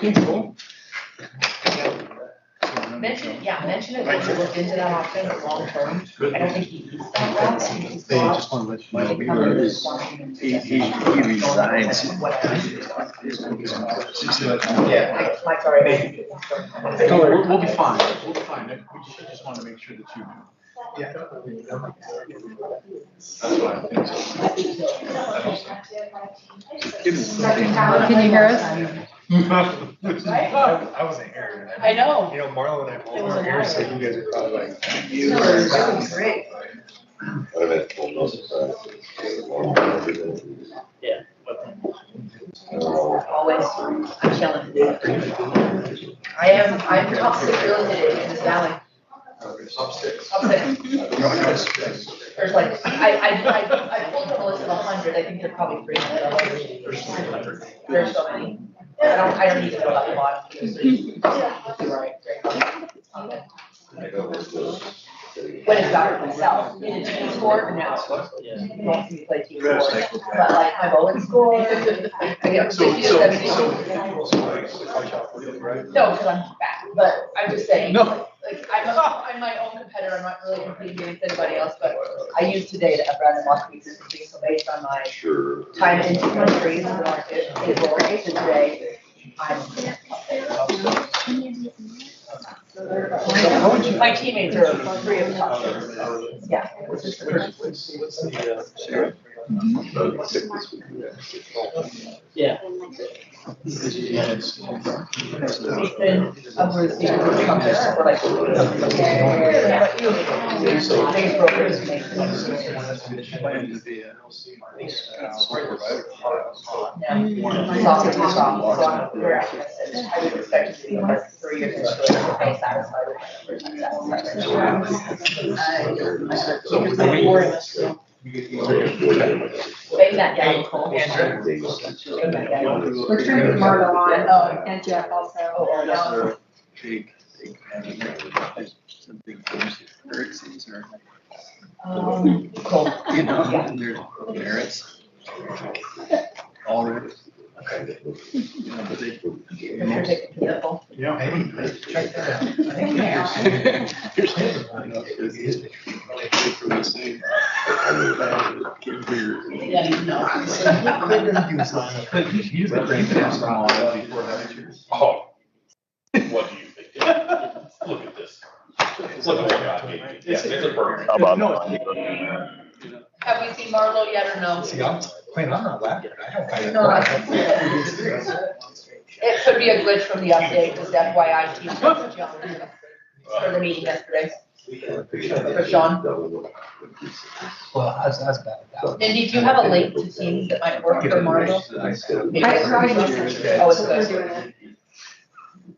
Cool. Mention it when you look into that option long term. I don't think he needs that well. They just want to let you know he resigns. Yeah, Mike's already. Don't worry, we'll be fine. We'll be fine. We just want to make sure that you know. Yeah. That's what I think. Can you hear us? I wasn't here. I know. You know, Marlo and I both It was were an here, hour. so you guys are probably like. That was great. Yeah. Always, I'm chilling. I'm top 6 real estate agent in this valley. Upstairs. Up 6. There's like, I pulled from a list of 100, I think there's probably 300. There's so many. I don't need to know about the bottom. You're right. When it's about myself, in a team sport, no. You won't see me play team sport, but like I'm always scored. I get 60 to 70. No, because I'm fat, but I'm just saying, like I'm my own competitor, I'm not really competing against anybody else, but I used today to have random walk weeks, so based on my time in the country, the market, April or today, I'm my teammates are 3 of the top 6. Yeah. Yeah. I would expect to be like 3 years into it, to be satisfied with Bang that down, Cole. Bang that down. We're turning Marlo on, and Jeff also. Big, some big currencies or, Cool. you know, and there's merits. All of it. You know, but they. Yeah. Hey, check that out. Here's He's the great basketball before that. Oh, what do you think? Look at this. Look at what God gave me. Yeah, it's a perfect. Have we seen Marlo yet or no? See, I'm playing on that ladder. I don't. No, it could be a glitch from the update, because FYI, team jumped for the meeting yesterday. For Sean. Well, that's bad. Mindy, do you have a link to Teams that might work for Marlo? Oh, it's good.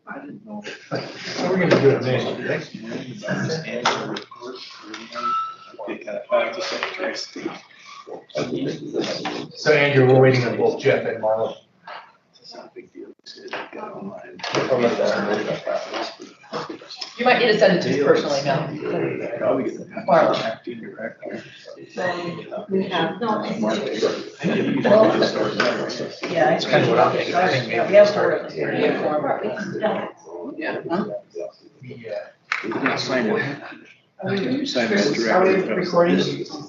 I didn't know. We're gonna do it next year. So Andrew, we're waiting on both Jeff and Marlo. It's not a big deal. You might need to send it to his personal email. Marlo. We have. Yeah. It's kind of what I'm thinking. I think maybe We have start. Yeah. We sign it. You sign it Are directly. we recording?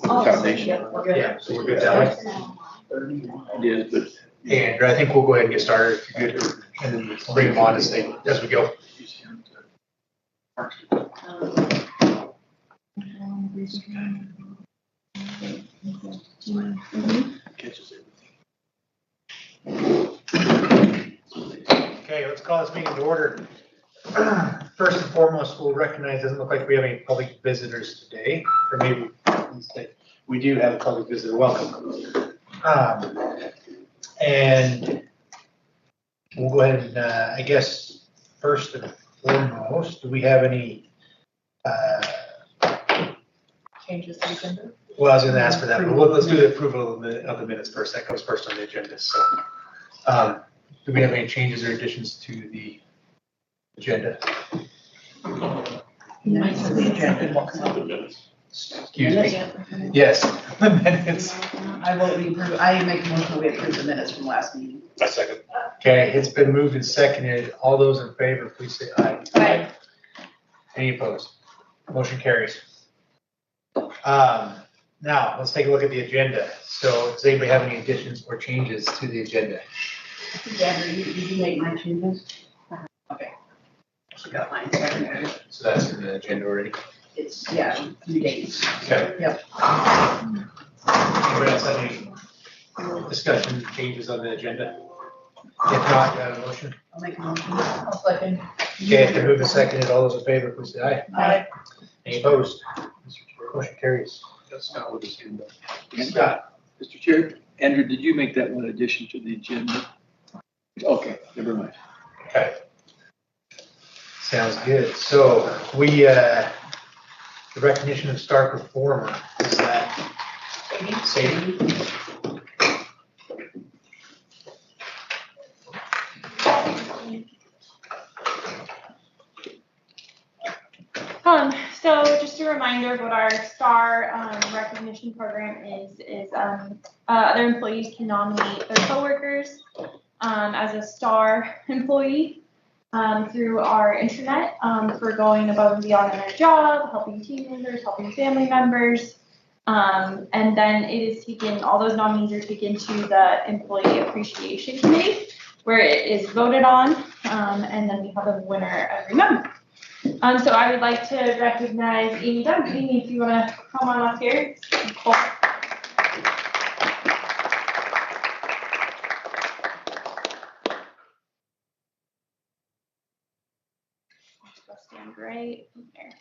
Foundation. We're good. Yeah, so we're good that way. Yeah, but. Hey, Andrew, I think we'll go ahead and get started if you're good, and then bring them on as we go. Catches everything. Okay, let's call this meeting to order. First and foremost, we'll recognize, doesn't look like we have any public visitors today, or maybe we do have a public visitor. Welcome. And we'll go ahead and, I guess, first and foremost, do we have any Changes to the agenda? well, I was gonna ask for that, but let's do the approval of the minutes first. That comes first on the agenda, so. Do we have any changes or additions to the agenda? Nice to the agenda. Excuse me. Yes, the minutes. I vote we approve, I make a motion we approve the minutes from last meeting. I second. Okay, it's been moved and seconded. All those in favor, please say aye. Aye. Any opposed? Motion carries. Now, let's take a look at the agenda. So does anybody have any additions or changes to the agenda? Did you make my changes? Okay. So that's in the agenda already. It's, yeah, 2 days. Okay. Yep. Anybody else have any discussion, changes on the agenda? If not, motion. I'll make a motion. I'll second. Okay, it's been moved and seconded. All those in favor, please say aye. Aye. Any opposed? Motion carries. Scott with his hand up. Scott. Mr. Chair, Andrew, did you make that one addition to the agenda? Okay, never mind. Okay. Sounds good. So the recognition of star performer, is that Sadie? So just a reminder of what our STAR recognition program is other employees can nominate their coworkers as a STAR employee through our intranet for going above and beyond in their job, helping team members, helping family members. And then it is taken, all those nominees are taken to the Employee Appreciation Committee where it is voted on, and then we have a winner every month. So I would like to recognize Amy Dunn. Amy, if you want to come on up here. Cool. Stand right there.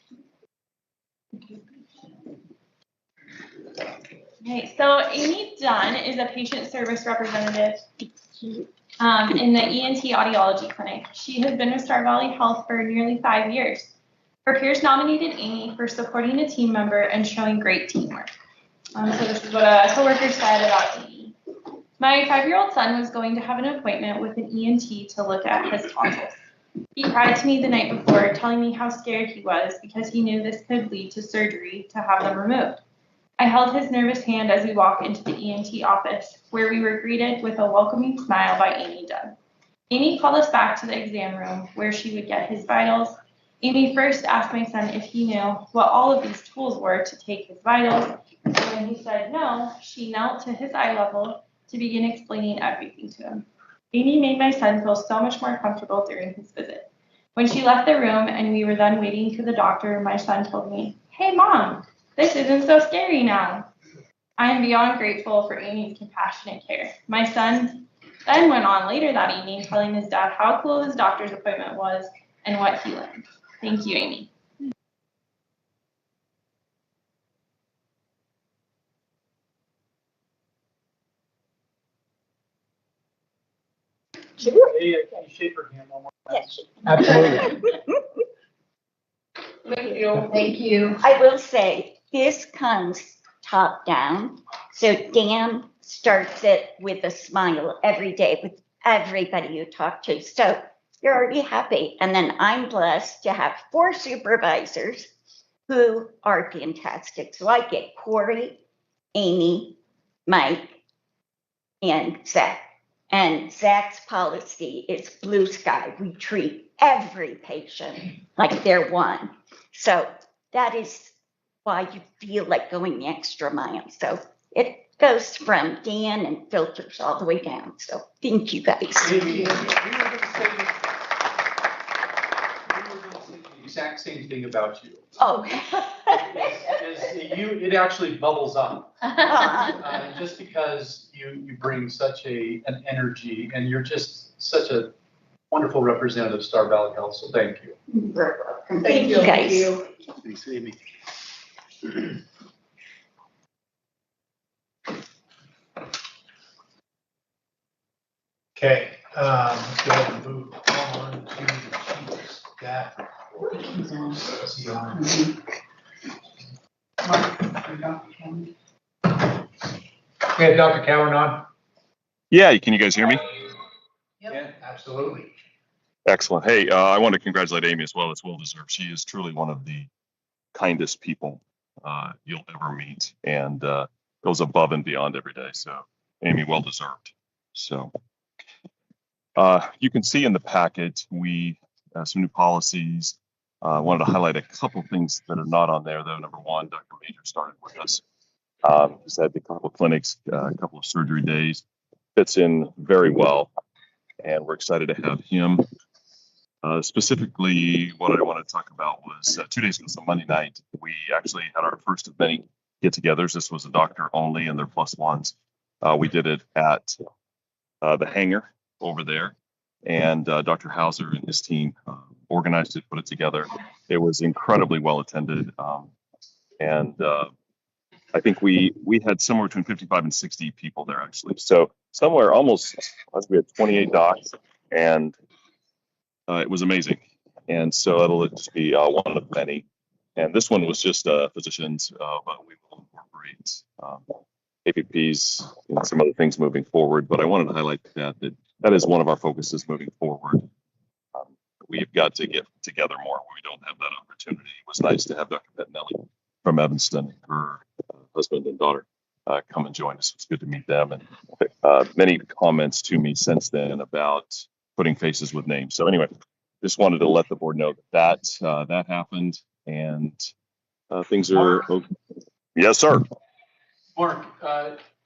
Okay, so Amy Dunn is a patient service representative in the ENT audiology clinic. She has been with Star Valley Health for nearly 5 years. Her peers nominated Amy for supporting a team member and showing great teamwork. So this is what a coworker said about Amy. My 5-year-old son was going to have an appointment with an ENT to look at his tonsils. He cried to me the night before, telling me how scared he was because he knew this could lead to surgery to have them removed. I held his nervous hand as we walked into the ENT office, where we were greeted with a welcoming smile by Amy Dunn. Amy called us back to the exam room where she would get his vitals. Amy first asked my son if he knew what all of these tools were to take his vitals. And when he said no, she knelt to his eye level to begin explaining everything to him. Amy made my son feel so much more comfortable during his visit. When she left the room and we were then waiting for the doctor, my son told me, "Hey, Mom, this isn't so scary now." I am beyond grateful for Amy's compassionate care. My son then went on later that evening telling his dad how cool his doctor's appointment was and what he learned. Thank you, Amy. Hey, can you shake her hand one more time? Yes. Absolutely. Thank you. Thank you. I will say, this comes top down. So Dan starts it with a smile every day with everybody you talk to. So you're already happy. And then I'm blessed to have 4 supervisors who are fantastic. So I get Corey, Amy, Mike, and Zach. And Zach's policy is blue sky. We treat every patient like they're one. So that is why you feel like going the extra mile. So it goes from Dan and filters all the way down. So thank you guys. Amy, we were going to say the exact same thing about you. Oh. It actually bubbles up. Just because you bring such an energy and you're just such a wonderful representative of Star Valley Health. So thank you. Thank you guys. Thanks, Amy. Okay, let's go ahead and move on to the chief of staff report. Let's see on. We have Dr. Cowan on. Yeah, can you guys hear me? Yeah, absolutely. Excellent. Hey, I want to congratulate Amy as well. It's well deserved. She is truly one of the kindest people you'll ever meet, and goes above and beyond every day. So, Amy, well deserved. So, You can see in the packet, we some new policies. Wanted to highlight a couple things that are not on there, though. Number one, Dr. Major started with us. Just had a couple of clinics, a couple of surgery days. Fits in very well, and we're excited to have him. Specifically, what I want to talk about was 2 days ago, so Monday night, we actually had our first of many get-togethers. This was a doctor only, and their plus ones. We did it at the hangar over there, and Dr. Hauser and his team organized it, put it together. It was incredibly well attended, and I think we had somewhere between 55 and 60 people there actually. So somewhere almost, I think we had 28 docs, and it was amazing. And so it'll just be one of many. And this one was just physicians, but we will incorporate APPs and some other things moving forward. But I wanted to highlight that is one of our focuses moving forward. We've got to get together more. We don't have that opportunity. It was nice to have Dr. Bettinelli from Evanston, her husband and daughter, come and join us. It's good to meet them. And many comments to me since then about putting faces with names. So anyway, just wanted to let the board know that that happened, and things are okay. Yes, sir. Mark,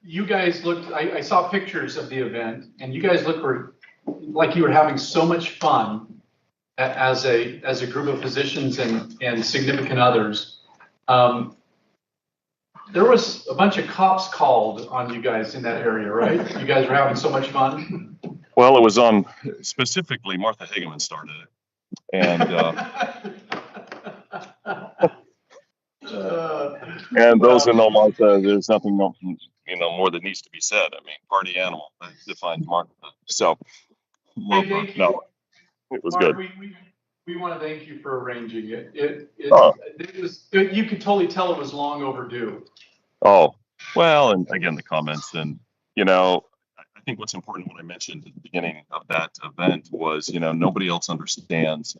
you guys looked, I saw pictures of the event, and you guys looked like you were having so much fun as a group of physicians and significant others. There was a bunch of cops called on you guys in that area, right? You guys were having so much fun. Well, it was on specifically Martha Hageman started it, and and those who know Martha, there's nothing more that needs to be said. I mean, party animal defines Martha. So, Hey, no, it was Mark, good. We want to thank you for arranging it. It was, you could totally tell it was long overdue. Oh, well, and again, the comments, and I think what's important, what I mentioned at the beginning of that event was, nobody else understands,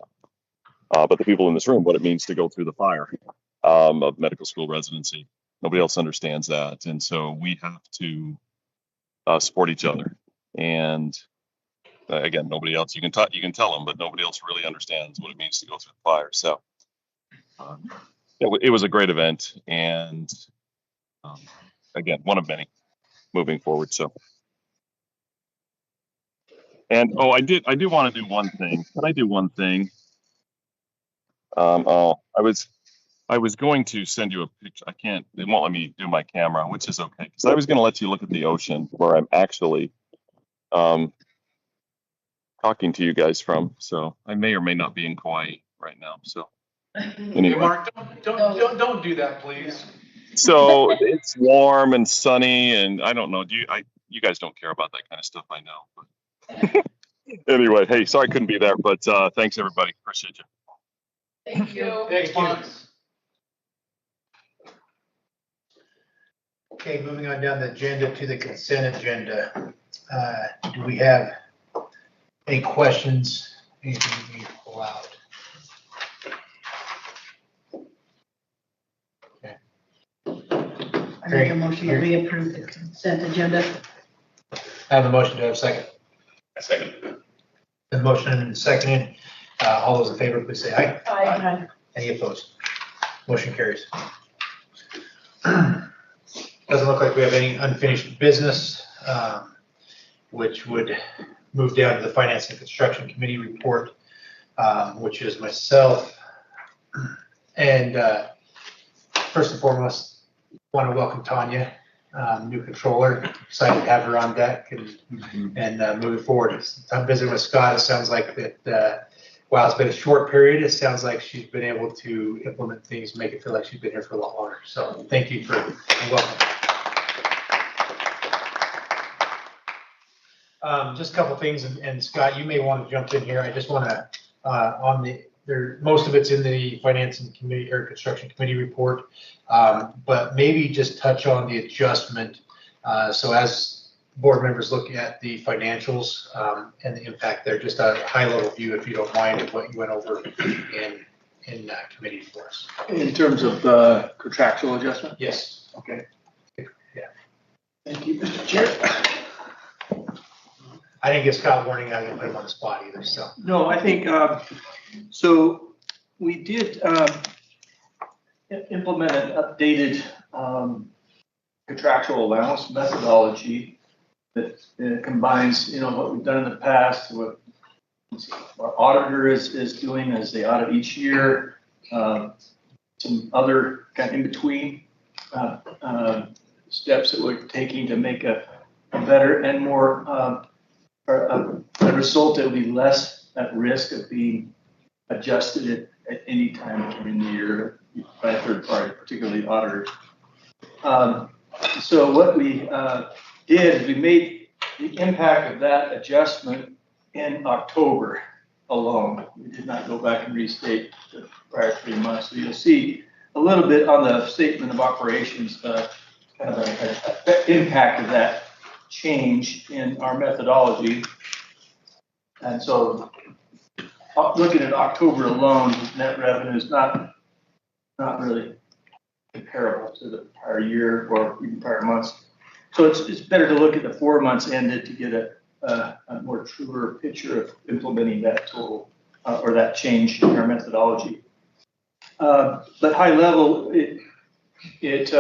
but the people in this room, what it means to go through the fire of medical school residency. Nobody else understands that, and so we have to support each other. And again, nobody else. You can tell them, but nobody else really understands what it means to go through the fire. So it was a great event, and again, one of many moving forward. So. And I do want to do one thing. Can I do one thing? I was going to send you a picture. I can't. It won't let me do my camera, which is okay, because I was going to let you look at the ocean where I'm actually talking to you guys from. So I may or may not be in Kauai right now. So anyway. Hey, Mark, don't do that, please. So it's warm and sunny, and I don't know. You guys don't care about that kind of stuff, I know. But anyway, hey, sorry I couldn't be there, but thanks everybody. Appreciate you. Thank you. Thanks, Mark. Okay, moving on down the agenda to the consent agenda. Do we have any questions? Anything we need to pull out? Okay. I make a motion that we approve the consent agenda. I have a motion. Do I have a second? A second. The motion and seconded. All those in favor, please say aye. Aye. Any opposed? Motion carries. Doesn't look like we have any unfinished business, which would move down to the Finance and Construction Committee report, which is myself. And first and foremost, want to welcome Tanya, new controller. Excited to have her on deck and moving forward. I'm visiting with Scott. It sounds like that while it's been a short period, it sounds like she's been able to implement things, make it feel like she's been here for a lot longer. So thank you for welcome. Just a couple things, and Scott, you may want to jump in here. I just want to most of it's in the Finance and Committee or Construction Committee report, but maybe just touch on the adjustment. So as board members look at the financials and the impact there, just a high level view, if you don't mind, of what you went over in committee for us. In terms of the contractual adjustment? Yes. Okay. Yeah. Thank you, Mr. Chair. I didn't give Scott warning, I didn't put him on the spot either, so. No, I think, so we did implement an updated contractual allowance methodology that combines, what we've done in the past, what our auditor is doing as they audit each year, some other kind of in between steps that we're taking to make a better and more a result that will be less at risk of being adjusted at any time during the year by a third party, particularly auditors. So what we did is we made the impact of that adjustment in October alone. We did not go back and restate the prior 3 months. So you'll see a little bit on the statement of operations, kind of an impact of that change in our methodology. And so looking at October alone, net revenue is not really comparable to the prior year or even prior months. So it's better to look at the 4 months ended to get a more truer picture of implementing that tool or that change in our methodology. But high level, it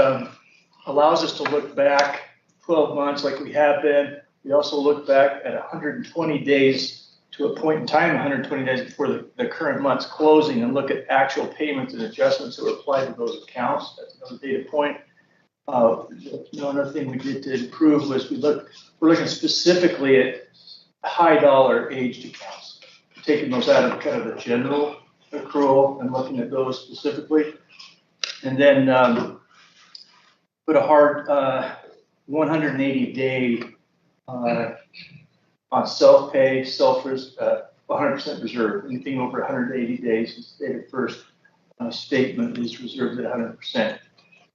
allows us to look back 12 months like we have been. We also look back at 120 days to a point in time, 120 days before the current month's closing, and look at actual payments and adjustments that were applied to those accounts. That's another data point. Another thing we did to improve was we're looking specifically at high dollar aged accounts, taking those out of kind of the general accrual and looking at those specifically. And then put a hard 180-day on self-pay, self-risk, 100% reserve. Anything over 180 days since the date of first statement is reserved at 100%.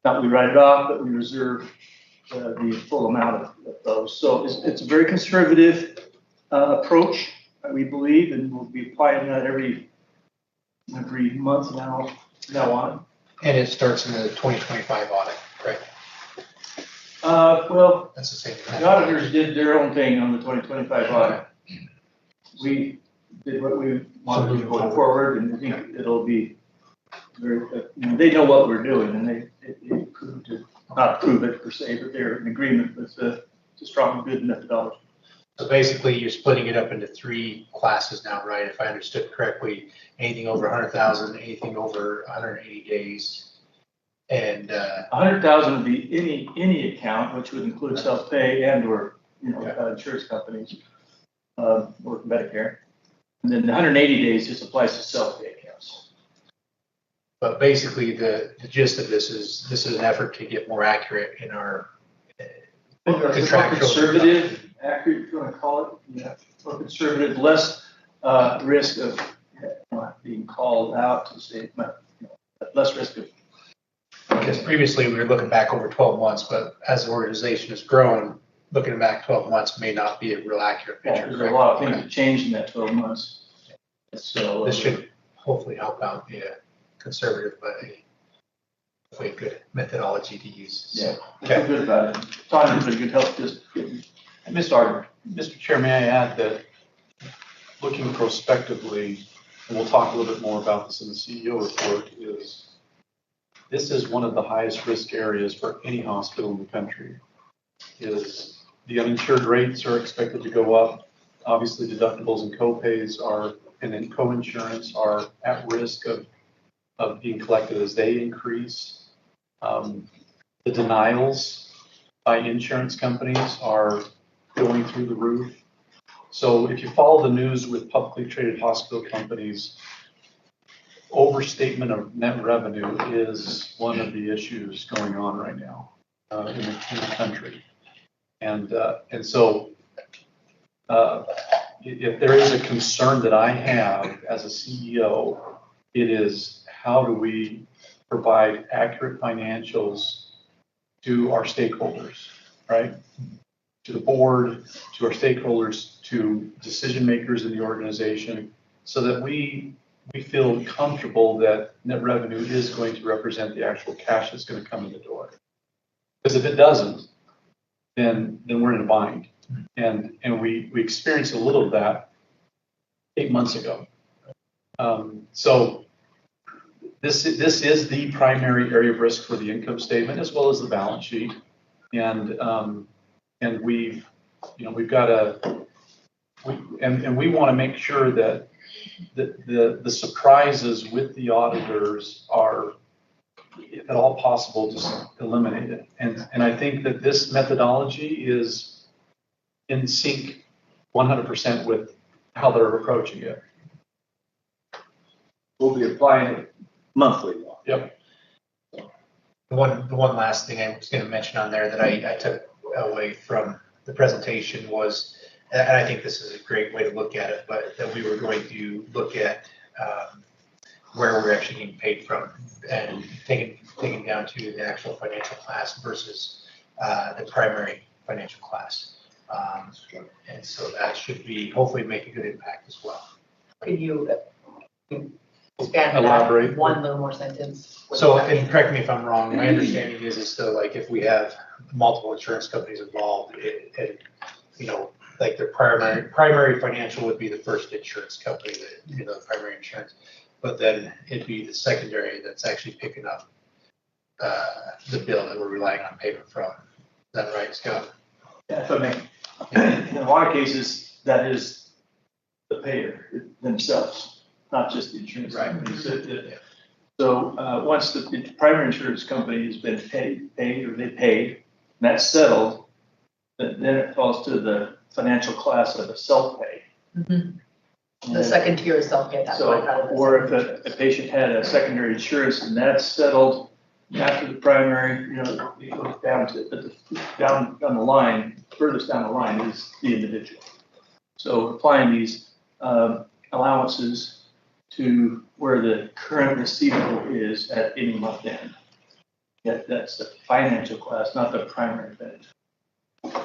Not we write it off, but we reserve the full amount of those. So it's a very conservative approach, we believe, and we'll be applying that every month now on. And it starts in the 2025 audit, right? Well, that's the same. The auditors did their own thing on the 2025 audit. We did what we wanted to go forward, and I think it'll be very, they know what we're doing, and they approved it, not approve it per se, but they're in agreement with the strong, good methodology. So basically, you're splitting it up into 3 classes now, right? If I understood correctly, anything over 100,000, anything over 180 days. And 100,000 would be any account, which would include self-pay and or insurance companies or Medicare. And then the 180 days just applies to self-pay accounts. But basically, the gist of this is an effort to get more accurate in our contractual. Conservative, accurate, if you want to call it. Yeah, more conservative, less risk of being called out to say, less risk of. Because previously we were looking back over 12 months, but as the organization has grown, looking back 12 months may not be a real accurate picture. There's a lot of things that changed in that 12 months. So this should hopefully help out, be a conservative, but a good methodology to use. Yeah, I feel good about it. Tanya did a good help just getting started. Mr. Chair, may I add that looking prospectively, and we'll talk a little bit more about this in the CEO report, this is one of the highest risk areas for any hospital in the country. Is the uninsured rates are expected to go up. Obviously, deductibles and co-pays and then co-insurance are at risk of being collected as they increase. The denials by insurance companies are going through the roof. So if you follow the news with publicly traded hospital companies, overstatement of net revenue is one of the issues going on right now in the country. And so if there is a concern that I have as a CEO, it is how do we provide accurate financials to our stakeholders, right? To the board, to our stakeholders, to decision makers in the organization, so that we feel comfortable that net revenue is going to represent the actual cash that's going to come in the door. Because if it doesn't, then we're in a bind. And we experienced a little of that 8 months ago. So this is the primary area of risk for the income statement as well as the balance sheet. And we've got we want to make sure that the surprises with the auditors are, if at all possible, just eliminated. And I think that this methodology is in sync 100% with how they're approaching it. We'll be applying it monthly. Yep. The one last thing I was going to mention on there that I took away from the presentation was, and I think this is a great way to look at it, but that we were going to look at where we're actually getting paid from and taking down to the actual financial class versus the primary financial class. And so that should be, hopefully make a good impact as well. Could you expand on Elaborate. that one little more sentence? So, and correct me if I'm wrong, my understanding is though, like if we have multiple insurance companies involved, and you know, like their primary financial would be the first insurance company, the primary insurance, but then it'd be the secondary that's actually picking up the bill that we're relying on payment from. Is that right, Scott? Yeah, so I mean, in a lot of cases, that is the payer themselves, not just the insurance company. So once the primary insurance company has been paid or they paid, and that's settled, then it falls to the financial class of a self-pay. Mm-hmm. The second tier is self-pay. Or if a patient had a secondary insurance and that's settled after the primary, you know, it goes down to down the line, furthest down the line is the individual. So applying these allowances to where the current receivable is at any month end. Yeah, that's the financial class, not the primary benefit.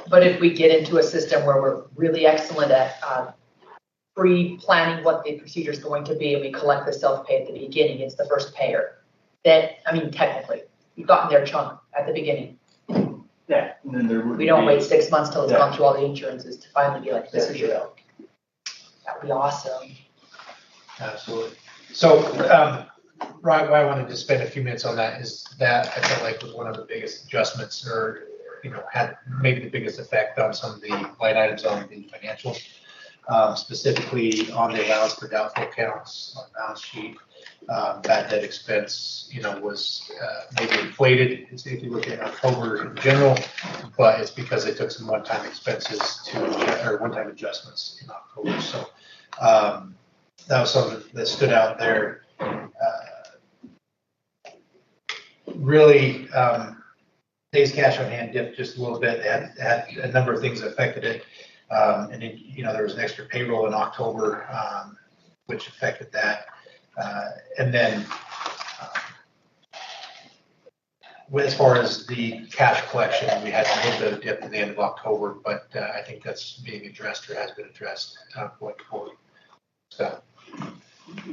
But if we get into a system where we're really excellent at pre-planning what the procedure is going to be, and we collect the self-pay at the beginning, it's the first payer. Then, I mean, technically, we've gotten their chunk at the beginning. Yeah, and then there would we don't wait 6 months till it's gone through all the insurances to finally be like, this is your bill. That would be awesome. Absolutely. So, why I wanted to spend a few minutes on that is that I felt like was one of the biggest adjustments, or you know, had maybe the biggest effect on some of the line items on the financials, specifically on the allowance for doubtful accounts on the balance sheet. Bad debt expense, you know, was maybe inflated if you look at October in general, but it's because they took some one-time expenses or one-time adjustments in October. So that was something that stood out there. Really, days cash on hand dipped just a little bit. They had a number of things that affected it. And then, you know, there was an extra payroll in October, which affected that. And then as far as the cash collection, we had a little bit of dip at the end of October, but I think that's being addressed or has been addressed going forward. So.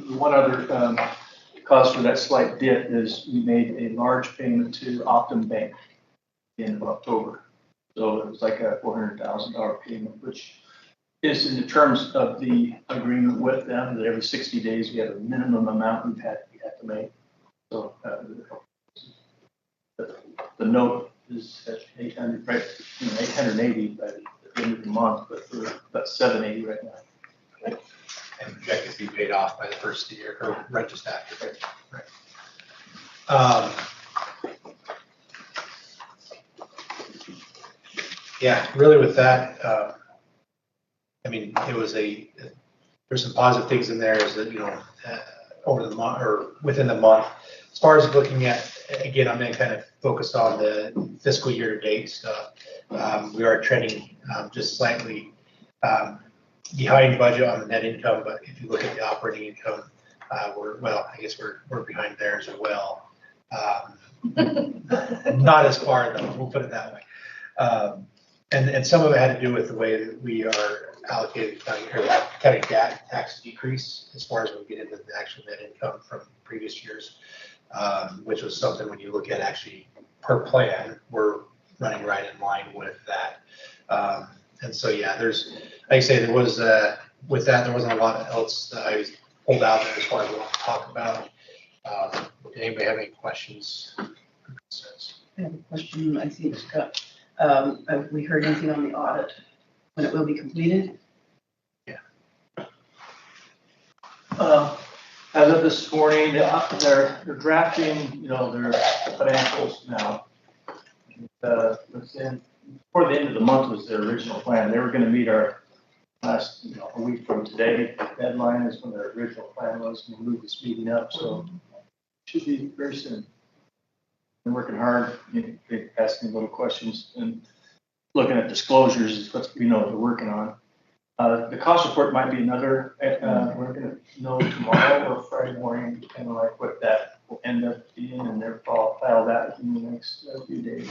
One other cause for that slight dip is we made a large payment to Optum Bank at the end of October. So it was like a $400,000 payment, which is in the terms of the agreement with them that every 60 days we have a minimum amount we had to make. So the note is at 800, right? 880 by the end of the month, but we're about 780 right now. And projected to be paid off by the first of the year, or right just after. Right. Yeah, really with that, I mean, there's some positive things in there is that, you know, over the month or within the month, as far as looking at, again, I'm going to kind of focus on the fiscal year to date stuff. We are trending just slightly behind budget on the net income, but if you look at the operating income, I guess we're behind there as well. Not as far though, we'll put it that way. And some of it had to do with the way that we are allocated cutting tax decrease as far as we get into the actual net income from previous years, which was something when you look at actually per plan, we're running right in line with that. And so, yeah, there's, like I say, there was, with that, there wasn't a lot else that I pulled out there as far as we want to talk about. Did anybody have any questions? I have a question, I see it's got, have we heard anything on the audit, when it will be completed? As of this morning, they're drafting, their financials now. Before the end of the month was their original plan. They were gonna meet our last, a week from today. Deadline is when their original plan was, and we move this meeting up, so should be very soon. They're working hard, they're asking little questions and looking at disclosures is what they're working on. The cost report might be another, we're gonna know tomorrow or Friday morning, kind of like what that will end up being, and they'll file that in the next few days,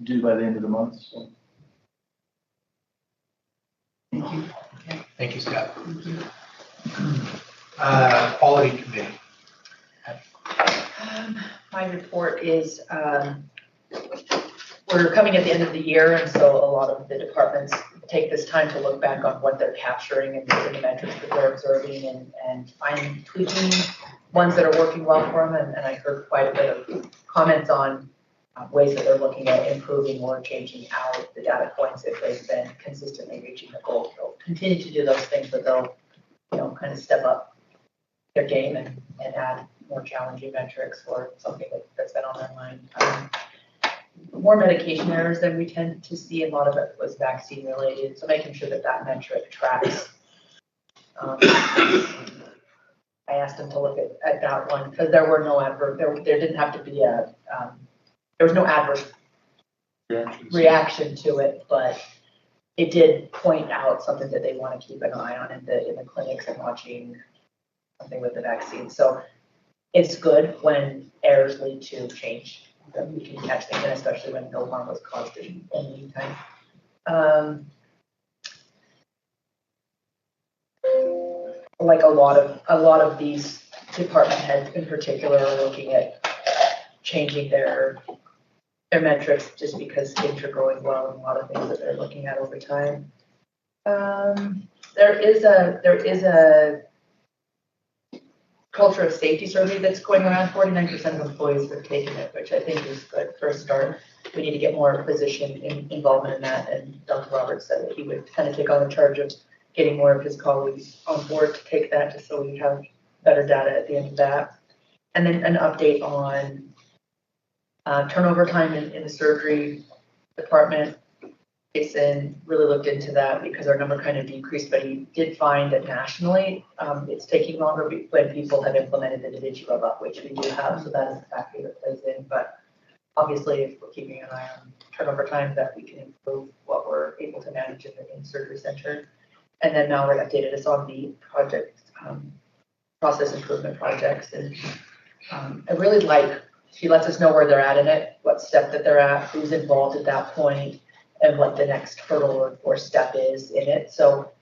due by the end of the month, so. Thank you. Thank you, Scott. Quality committee. My report is, we're coming at the end of the year, and so a lot of the departments take this time to look back on what they're capturing and the metrics that they're observing and fine tweaking ones that are working well for them. And I heard quite a bit of comments on ways that they're looking at improving or changing out the data points if they've been consistently reaching the goal. They'll continue to do those things, but they'll, kind of step up their game and add more challenging metrics or something that's been on their mind. More medication errors than we tend to see. A lot of it was vaccine related, so making sure that metric tracks. I asked them to look at that one because there were no adverse. There didn't have to be there was no adverse reaction to it, but it did point out something that they want to keep an eye on in the clinics and watching something with the vaccine. So it's good when errors lead to change. That we can catch things, and especially when no harm was caused in the meantime. Like a lot of these department heads in particular are looking at changing their metrics just because things are going well and a lot of things that they're looking at over time. There is a culture of safety survey that's going around. 49% of employees have taken it, which I think is good for a start. We need to get more physician involvement in that, and Dr. Roberts said that he would kind of take on the charge of getting more of his colleagues on board to take that, just so we have better data at the end of that. And then an update on turnover time in the surgery department. Jason really looked into that because our number kind of decreased, but he did find that nationally, it's taking longer when people have implemented the da Vinci robot, which we do have, so that is a factor that plays in. But obviously, if we're keeping an eye on turnover time, that we can improve what we're able to manage in the surgery center. And then Mallory updated us on the project, process improvement projects, and I really like, she lets us know where they're at in it, what step that they're at, who's involved at that point, and what the next hurdle or step is in it. So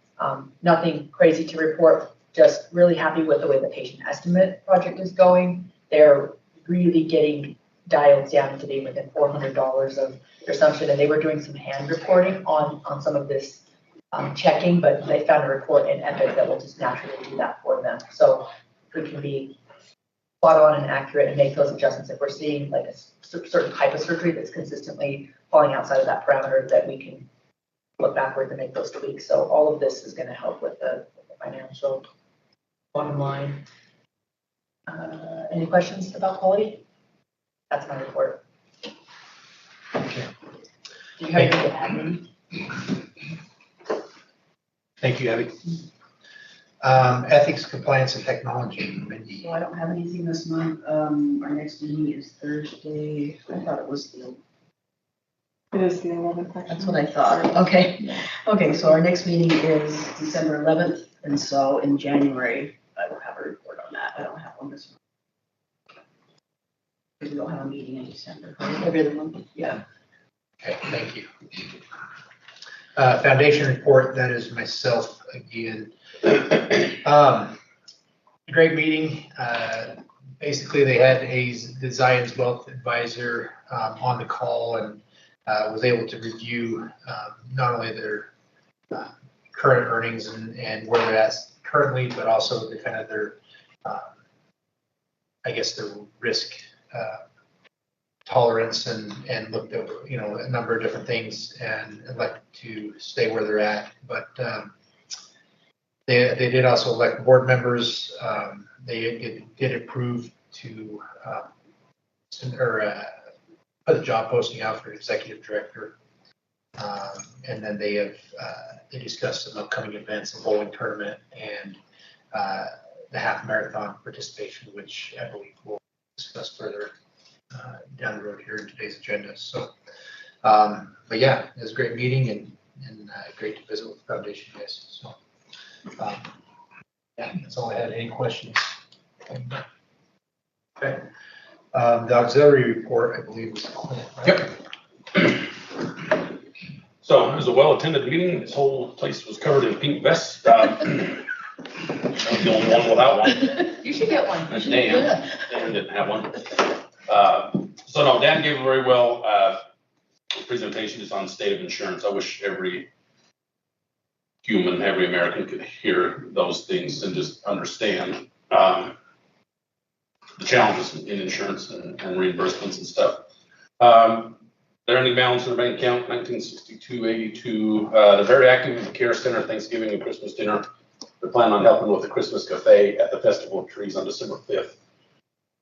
nothing crazy to report, just really happy with the way the patient estimate project is going. They're really getting dialed down to being within $400 of their assumption, and they were doing some hand reporting on some of this checking, but they found a report in Epic that will just naturally do that for them. So we can be spot on and accurate and make those adjustments if we're seeing like a certain type of surgery that's consistently falling outside of that parameter, that we can look backwards and make those tweaks. So all of this is going to help with the financial bottom line. Any questions about quality? That's my report. Okay. Do you have anything to add, Mindy? Thank you, Abby. Ethics, compliance, and technology. So I don't have anything this month. Our next meeting is Thursday. I thought it was the. It is the 11th. That's what I thought. Okay. Okay, so our next meeting is December 11th, and so in January, I will have a report on that. I don't have one this month. Because we don't have a meeting in December. Every other month? Yeah. Okay, thank you. Foundation report, that is myself again. Great meeting. Basically, they had the Zion's Wealth Advisor on the call, and was able to review not only their current earnings and where they're at currently, but also the kind of their, I guess, their risk tolerance and looked at, a number of different things and elect to stay where they're at. But they did also elect board members. They did approve to put a job posting out for executive director. And then they discussed some upcoming events, a bowling tournament and the half marathon participation, which I believe we'll discuss further down the road here in today's agenda. So, but yeah, it was a great meeting and great to visit with the foundation guys. So, yeah, that's all I had. Any questions? Okay. The auxiliary report, I believe, was Clint, right? Yep. So it was a well-attended meeting. This whole place was covered in pink vests. I'm the only one without one. You should get one. That's Dan. Dan didn't have one. So no, Dan gave a very well presentation just on the state of insurance. I wish every human, every American could hear those things and just understand the challenges in insurance and reimbursements and stuff. Their ending balance in the bank account, 1962.82. They're very active in the care center, Thanksgiving and Christmas dinner. They're planning on helping with the Christmas cafe at the Festival of Trees on December 5th.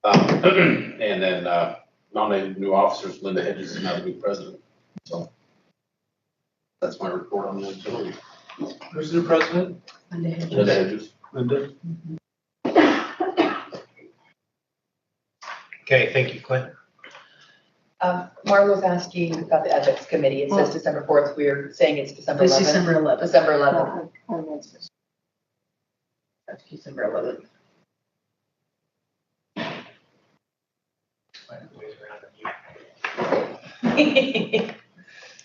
And then nominated new officers. Linda Hedges is now the new president. So that's my report on the auxiliary. Who's the president? Linda Hedges. Linda. Okay, thank you, Clint. Marlo's asking about the ethics committee. It says December 4th. We're saying it's December 11th. It's December 11th. December 11th. That's December 11th.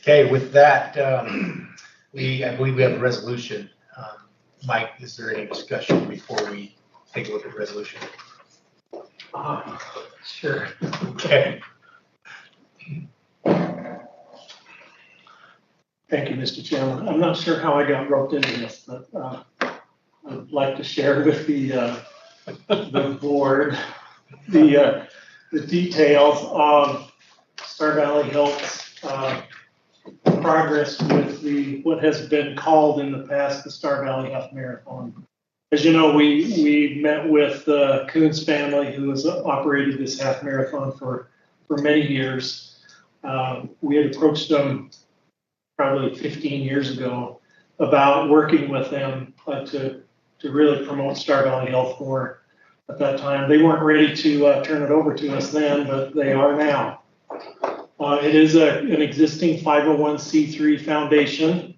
Okay, with that, I believe we have a resolution. Mike, is there any discussion before we take a look at the resolution? Sure. Okay. Thank you, Mr. Chairman. I'm not sure how I got roped into this, but I'd like to share with the board the details of Star Valley Health's progress with what has been called in the past the Star Valley Health Marathon. As you know, we met with the Coons family, who has operated this half marathon for many years. We had approached them probably 15 years ago about working with them to really promote Star Valley Health more. At that time, they weren't ready to turn it over to us then, but they are now. It is an existing 501c3 foundation,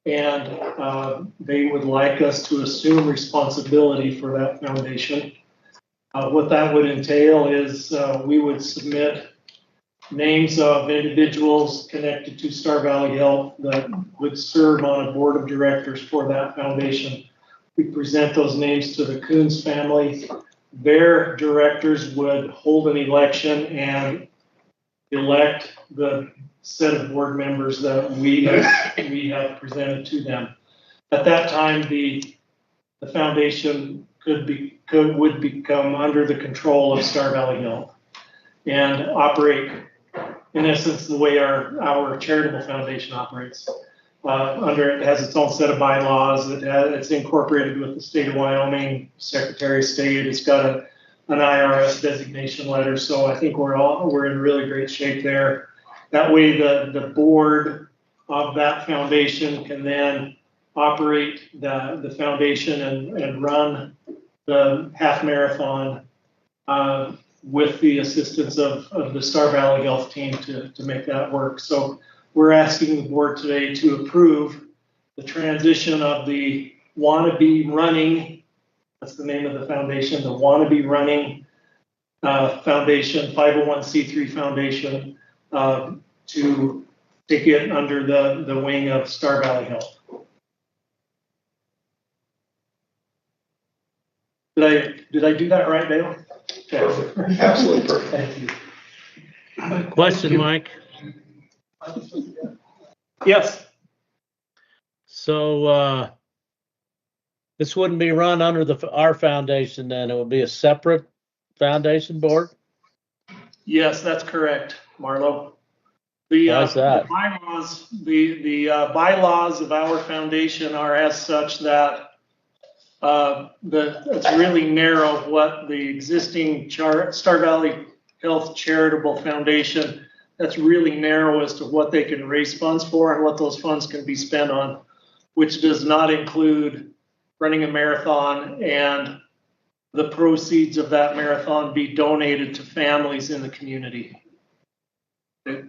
and they would like us to assume responsibility for that foundation. What that would entail is we would submit names of individuals connected to Star Valley Health that would serve on a board of directors for that foundation. We present those names to the Coons family. Their directors would hold an election and elect the set of board members that we have presented to them. At that time, the foundation would become under the control of Star Valley Health and operate, in essence, the way our charitable foundation operates. It has its own set of bylaws. It's incorporated with the state of Wyoming Secretary of State. It's got an IRS designation letter. So I think we're in really great shape there. That way the board of that foundation can then operate the foundation and run the half marathon with the assistance of the Star Valley Health team to make that work. So we're asking the board today to approve the transition of the Wannabe Running, that's the name of the foundation, the Wannabe Running Foundation, 501c3 foundation, to take it under the wing of Star Valley Health. Did I do that right, Dale? Perfect. Absolutely perfect. Thank you. Question, Mike. Yes. So, this wouldn't be run under our foundation then, it would be a separate foundation board? Yes, that's correct, Marlo. Why is that? The bylaws of our foundation are as such that it's really narrow what the existing Star Valley Health Charitable Foundation, that's really narrow as to what they can raise funds for and what those funds can be spent on, which does not include running a marathon and the proceeds of that marathon be donated to families in the community.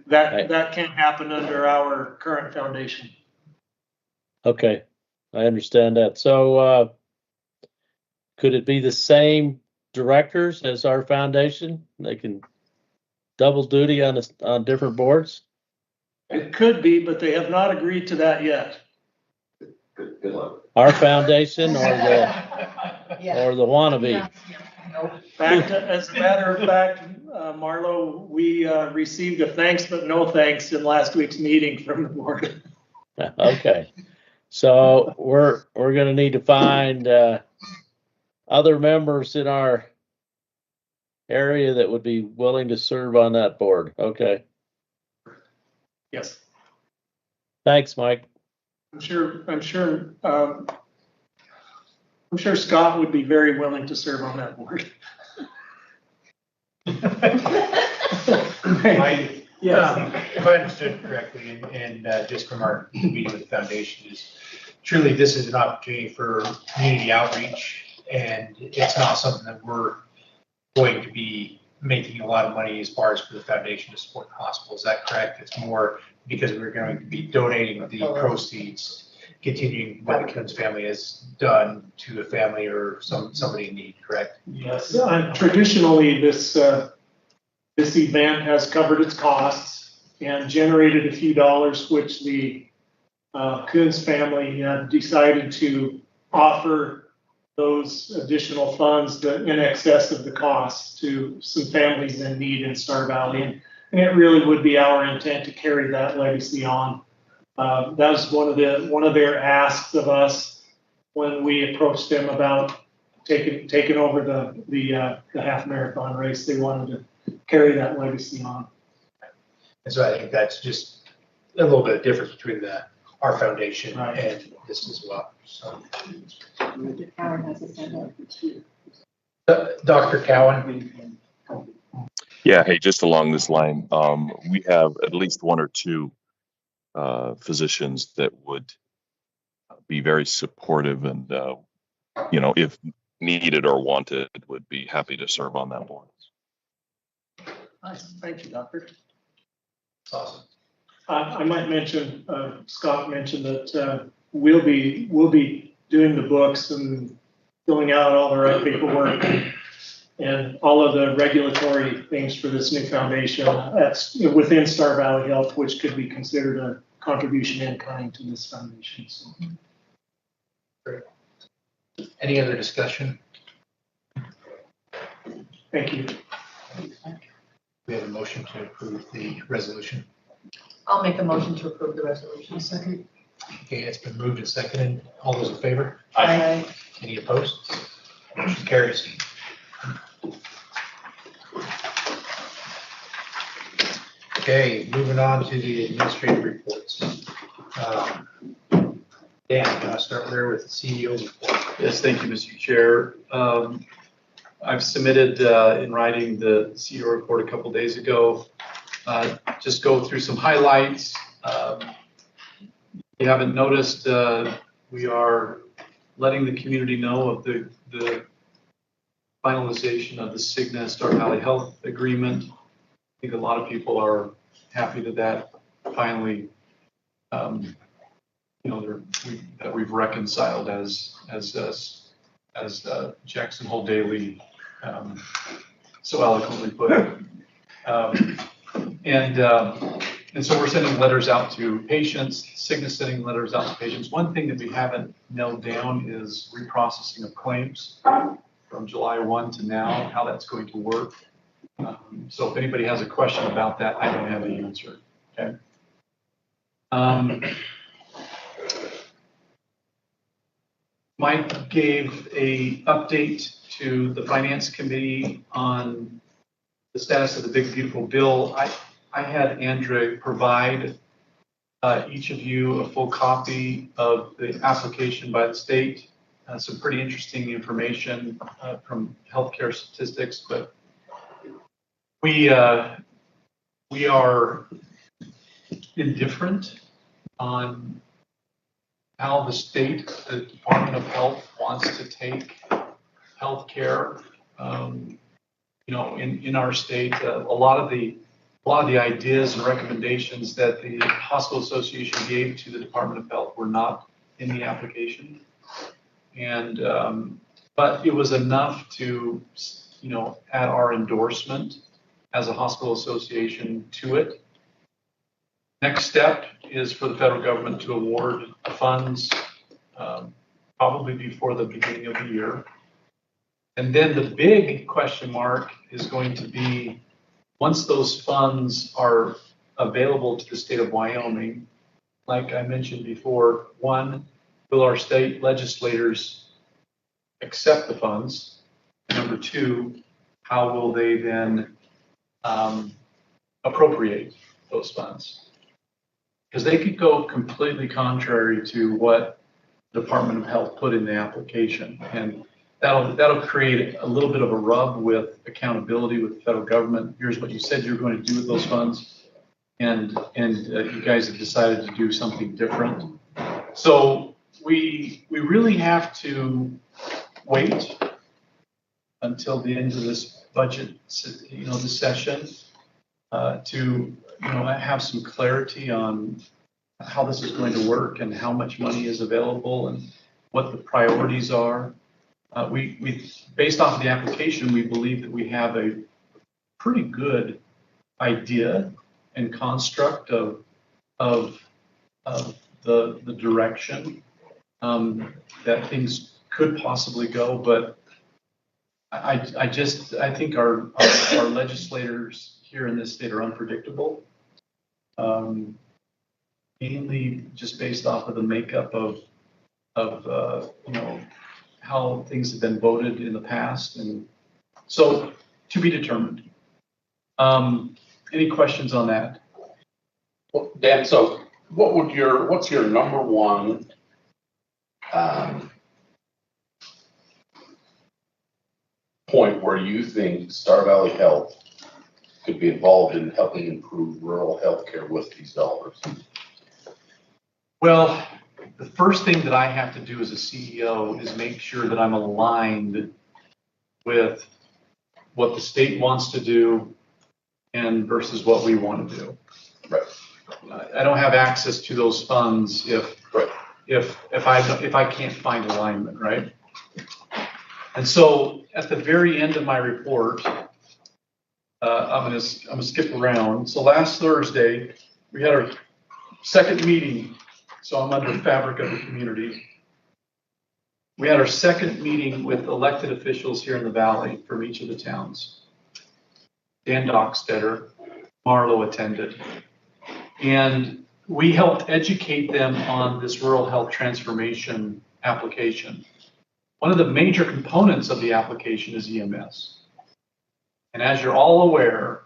That can't happen under our current foundation. Okay, I understand that. So, could it be the same directors as our foundation? They can double duty on different boards? It could be, but they have not agreed to that yet. Good luck. Our foundation or Yeah. the wannabe? As a matter of fact, Marlo, we received a thanks but no thanks in last week's meeting from the board. Okay, so we're gonna need to find other members in our area that would be willing to serve on that board. Okay, Yes, thanks, Mike. I'm sure Scott would be very willing to serve on that board. If I understood correctly, and just from our meeting with the foundation, is truly this is an opportunity for community outreach, and it's not something that we're going to be making a lot of money as far as for the foundation to support the hospital. Is that correct? It's more because we're going to be donating the proceeds, continuing what the Coons family has done to a family or somebody in need, correct? Yes, traditionally this event has covered its costs and generated a few dollars, which the Coons family decided to offer those additional funds in excess of the costs to some families in need in Star Valley. And it really would be our intent to carry that legacy on. That was one of their asks of us when we approached them about taking over the half marathon race. They wanted to carry that legacy on. And so I think that's just a little bit of difference between our foundation Right. and this as well. So, Karen has a hand up. Dr. Cowan. Yeah, hey, just along this line, we have at least one or two physicians that would be very supportive and, if needed or wanted, would be happy to serve on that board. Nice, thank you, Doctor. That's awesome. I might mention, Scott mentioned that we'll be doing the books and filling out all the right paperwork and all of the regulatory things for this new foundation. That's within Star Valley Health, which could be considered a contribution in kind to this foundation. So. Great. Any other discussion? Thank you. We have a motion to approve the resolution. I'll make a motion to approve the resolution. Second. Okay, it's been moved and seconded. All those in favor? Aye. Any opposed? Motion carries. Okay, moving on to the administrative reports. Dan, I'll start there with the CEO report. Yes, thank you, Mr. Chair. I've submitted in writing the CEO report a couple days ago. Just go through some highlights. If you haven't noticed, we are letting the community know of the finalization of the Cigna Star Valley Health Agreement. I think a lot of people are happy that finally, that we've reconciled as Jackson Hole Daly so eloquently put it. And so we're sending letters out to patients, Cigna sending letters out to patients. One thing that we haven't nailed down is reprocessing of claims from July 1 to now, how that's going to work. So if anybody has a question about that, I don't have the answer. Okay. Mike gave a update to the finance committee on the status of the big beautiful bill. I had Andrea provide each of you a full copy of the application by the state. Some pretty interesting information from healthcare statistics, but we are indifferent on how the state, the Department of Health wants to take healthcare. In our state, a lot of the ideas and recommendations that the Hospital Association gave to the Department of Health were not in the application. And, but it was enough to, add our endorsement as a hospital association to it. Next step is for the federal government to award funds, probably before the beginning of the year. And then the big question mark is going to be, once those funds are available to the state of Wyoming, like I mentioned before, one, will our state legislators accept the funds? Number two, how will they then appropriate those funds? Because they could go completely contrary to what the Department of Health put in the application. And that'll create a little bit of a rub with accountability with the federal government. Here's what you said you're going to do with those funds, and you guys have decided to do something different. So we really have to wait until the end of this budget, this session, to have some clarity on how this is going to work and how much money is available and what the priorities are. We based off of the application, we believe that we have a pretty good idea and construct of the direction that things could possibly go, but I think our legislators here in this state are unpredictable, mainly just based off of the makeup of how things have been voted in the past, and so to be determined. Any questions on that? Well, Dan, so what's your number one point where you think Star Valley Health could be involved in helping improve rural healthcare with these dollars? Well, the first thing that I have to do as a CEO is make sure that I'm aligned with what the state wants to do and versus what we want to do. Right. I don't have access to those funds if I can't find alignment, right? And so at the very end of my report, I'm gonna skip around. So last Thursday, we had our second meeting. So I'm under fabric of the community. We had our second meeting with elected officials here in the Valley from each of the towns. Dan Dockstetter, Marlo attended. And we helped educate them on this rural health transformation application. One of the major components of the application is EMS. And as you're all aware,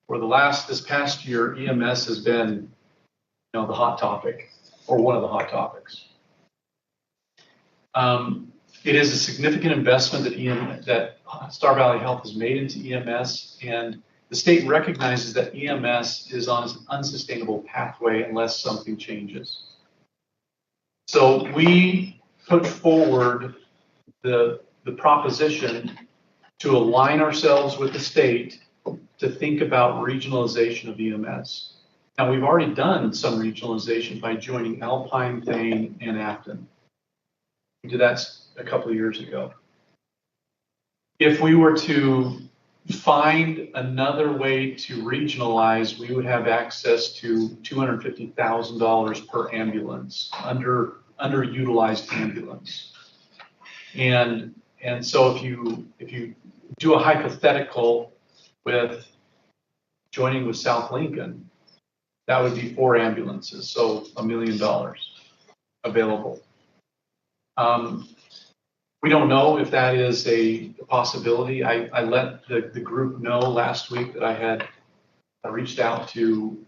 for this past year, EMS has been, the hot topic, or one of the hot topics. It is a significant investment that Star Valley Health has made into EMS, and the state recognizes that EMS is on an unsustainable pathway unless something changes. So we put forward the proposition to align ourselves with the state to think about regionalization of EMS. Now, we've already done some regionalization by joining Alpine, Thane, and Afton. We did that a couple of years ago. If we were to find another way to regionalize, we would have access to $250,000 per ambulance, underutilized ambulance. And so if you do a hypothetical with joining with South Lincoln, that would be 4 ambulances, so $1 million available. We don't know if that is a possibility. I let the group know last week that I had reached out to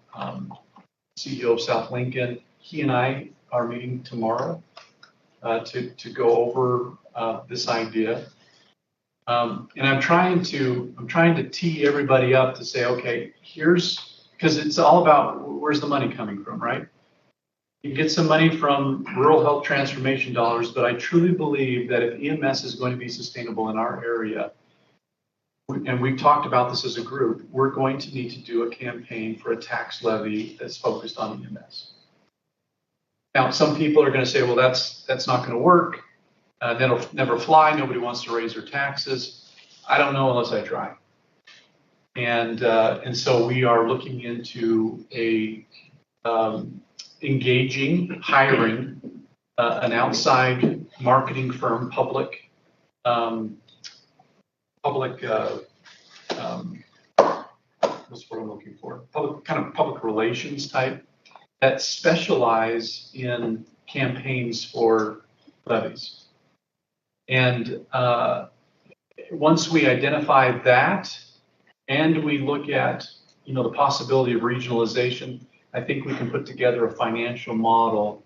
CEO of South Lincoln. He and I are meeting tomorrow to go over this idea. And I'm trying to tee everybody up to say, okay, because it's all about where's the money coming from, right? You get some money from rural health transformation dollars, but I truly believe that if EMS is going to be sustainable in our area, and we've talked about this as a group, we're going to need to do a campaign for a tax levy that's focused on EMS. Now, some people are going to say, well, that's not going to work. That'll never fly. Nobody wants to raise their taxes. I don't know unless I try. And so we are looking into hiring an outside marketing firm, public what's what I'm looking for? Public relations type that specialize in campaigns for levies. And once we identify that, and we look at the possibility of regionalization, I think we can put together a financial model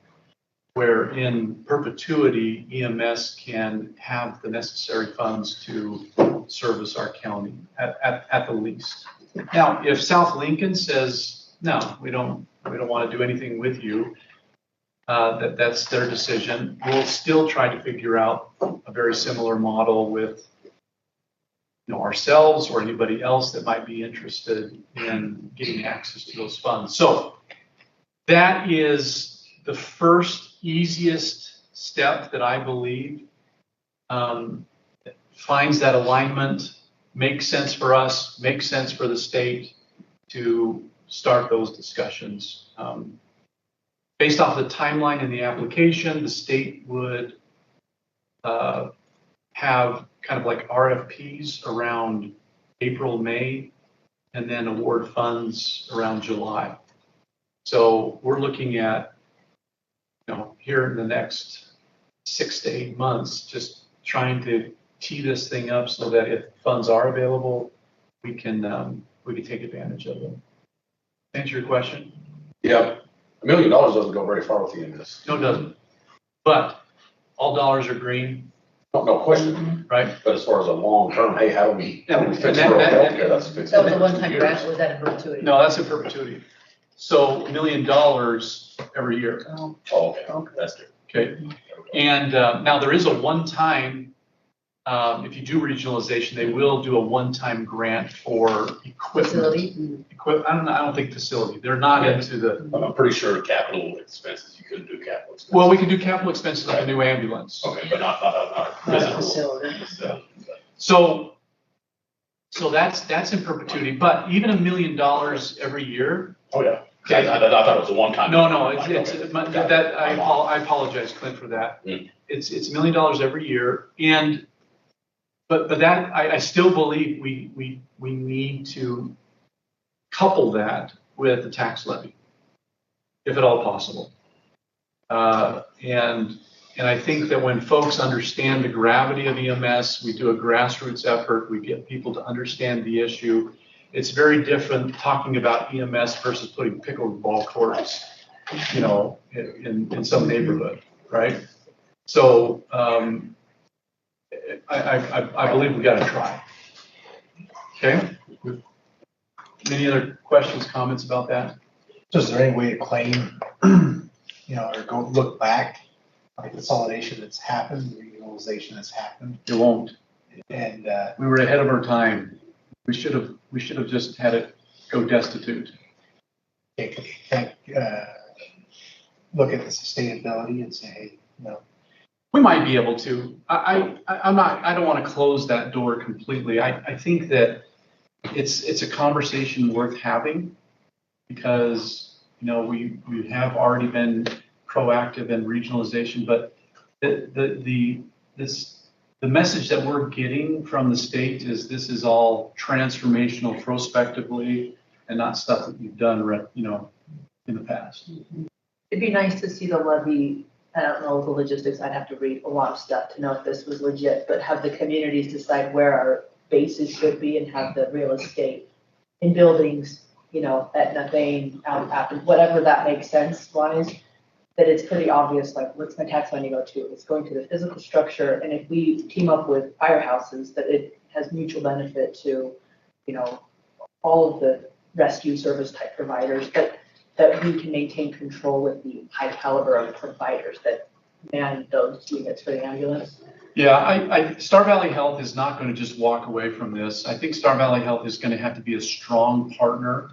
where in perpetuity, EMS can have the necessary funds to service our county at the least. Now, if South Lincoln says, no, we don't want to do anything with you, that's their decision. We'll still try to figure out a very similar model with ourselves or anybody else that might be interested in getting access to those funds. So that is the first easiest step that I believe finds that alignment, makes sense for us, makes sense for the state to start those discussions. Based off the timeline in the application, the state would have kind of like RFPs around April, May, and then award funds around July. So we're looking at, here in the next 6 to 8 months, just trying to tee this thing up so that if funds are available, we can take advantage of them. Answer your question? Yeah, $1 million doesn't go very far with EMS. No, it doesn't. But all dollars are green. No question, right? But as far as a long term, hey, how do we fix that- rural that- healthcare? That's fixed. That was a one-time grant, or was that in perpetuity? No, that's in perpetuity. So $1 million every year. Oh, Oh, okay, okay. that's good. Okay. And now there is a one-time, if you do regionalization, they will do a one-time grant for equipment. Facility? I don't think facility. They're not into the. I'm pretty sure capital expenses, you couldn't do capital expenses. Well, we can do capital expenses on a new ambulance. Okay, but not Not a physical. facility. So that's in perpetuity, but even $1 million every year. Oh, yeah. I thought it was a one-time. No, I apologize, Clint, for that. Mm. It's $1 million every year, but that I still believe we need to couple that with the tax levy, if at all possible. And I think that when folks understand the gravity of EMS, we do a grassroots effort, we get people to understand the issue. It's very different talking about EMS versus putting pickleball courts, in some neighborhood, right? So I believe we got to try. Okay. Any other questions, comments about that? So is there any way to claim, or go look back on the consolidation that's happened, the regionalization that's happened? It won't. And We were ahead of our time. We should have just had it go destitute. look at the sustainability and say, hey, We might be able to. I don't want to close that door completely. I think that it's a conversation worth having because, we have already been proactive in regionalization, but the message that we're getting from the state is this is all transformational prospectively and not stuff that you've done, in the past. It'd be nice to see the levy. I don't know the logistics. I'd have to read a lot of stuff to know if this was legit, but have the communities decide where our bases should be and have the real estate in buildings, you know, at Navane, out after, whatever that makes sense wise, that it's pretty obvious, like, what's my tax money go to? It's going to the physical structure, and if we team up with firehouses, that it has mutual benefit to, you know, all of the rescue service type providers, but that we can maintain control with the high caliber of providers that man those units for the ambulance. Yeah, Star Valley Health is not going to just walk away from this. I think Star Valley Health is going to have to be a strong partner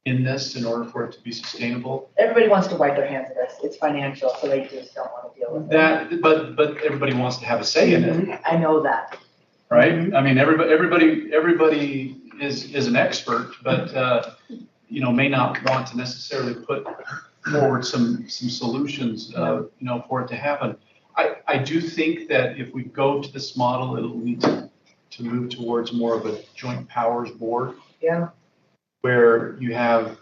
in this in order for it to be sustainable. Everybody wants to wipe their hands of this. It's financial, so they just don't want to deal with it. That, but everybody wants to have a say in it, I know that. right? I mean, everybody is an expert, but, you know, may not want to necessarily put forward some solutions, you know, for it to happen. I do think that if we go to this model, it'll need to move towards more of a joint powers board. Yeah. Where you have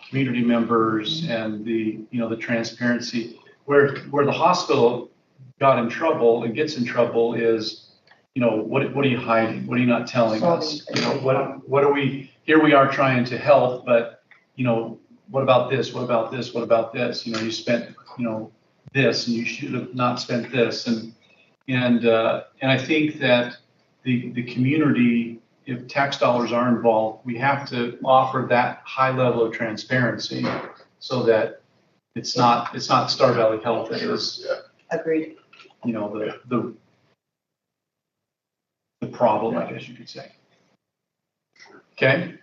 community members and the, you know, the transparency, where the hospital got in trouble and gets in trouble is, you know, what are you hiding? What are you not telling us? You know, what are we, here we are trying to help, but, you know, what about this? What about this? What about this? You know, you spent, you know, this and you should have not spent this. And I think that the community, if tax dollars are involved, we have to offer that high level of transparency so that it's not Star Valley Health that is, Agreed. you know, the problem, I guess you could say. Okay.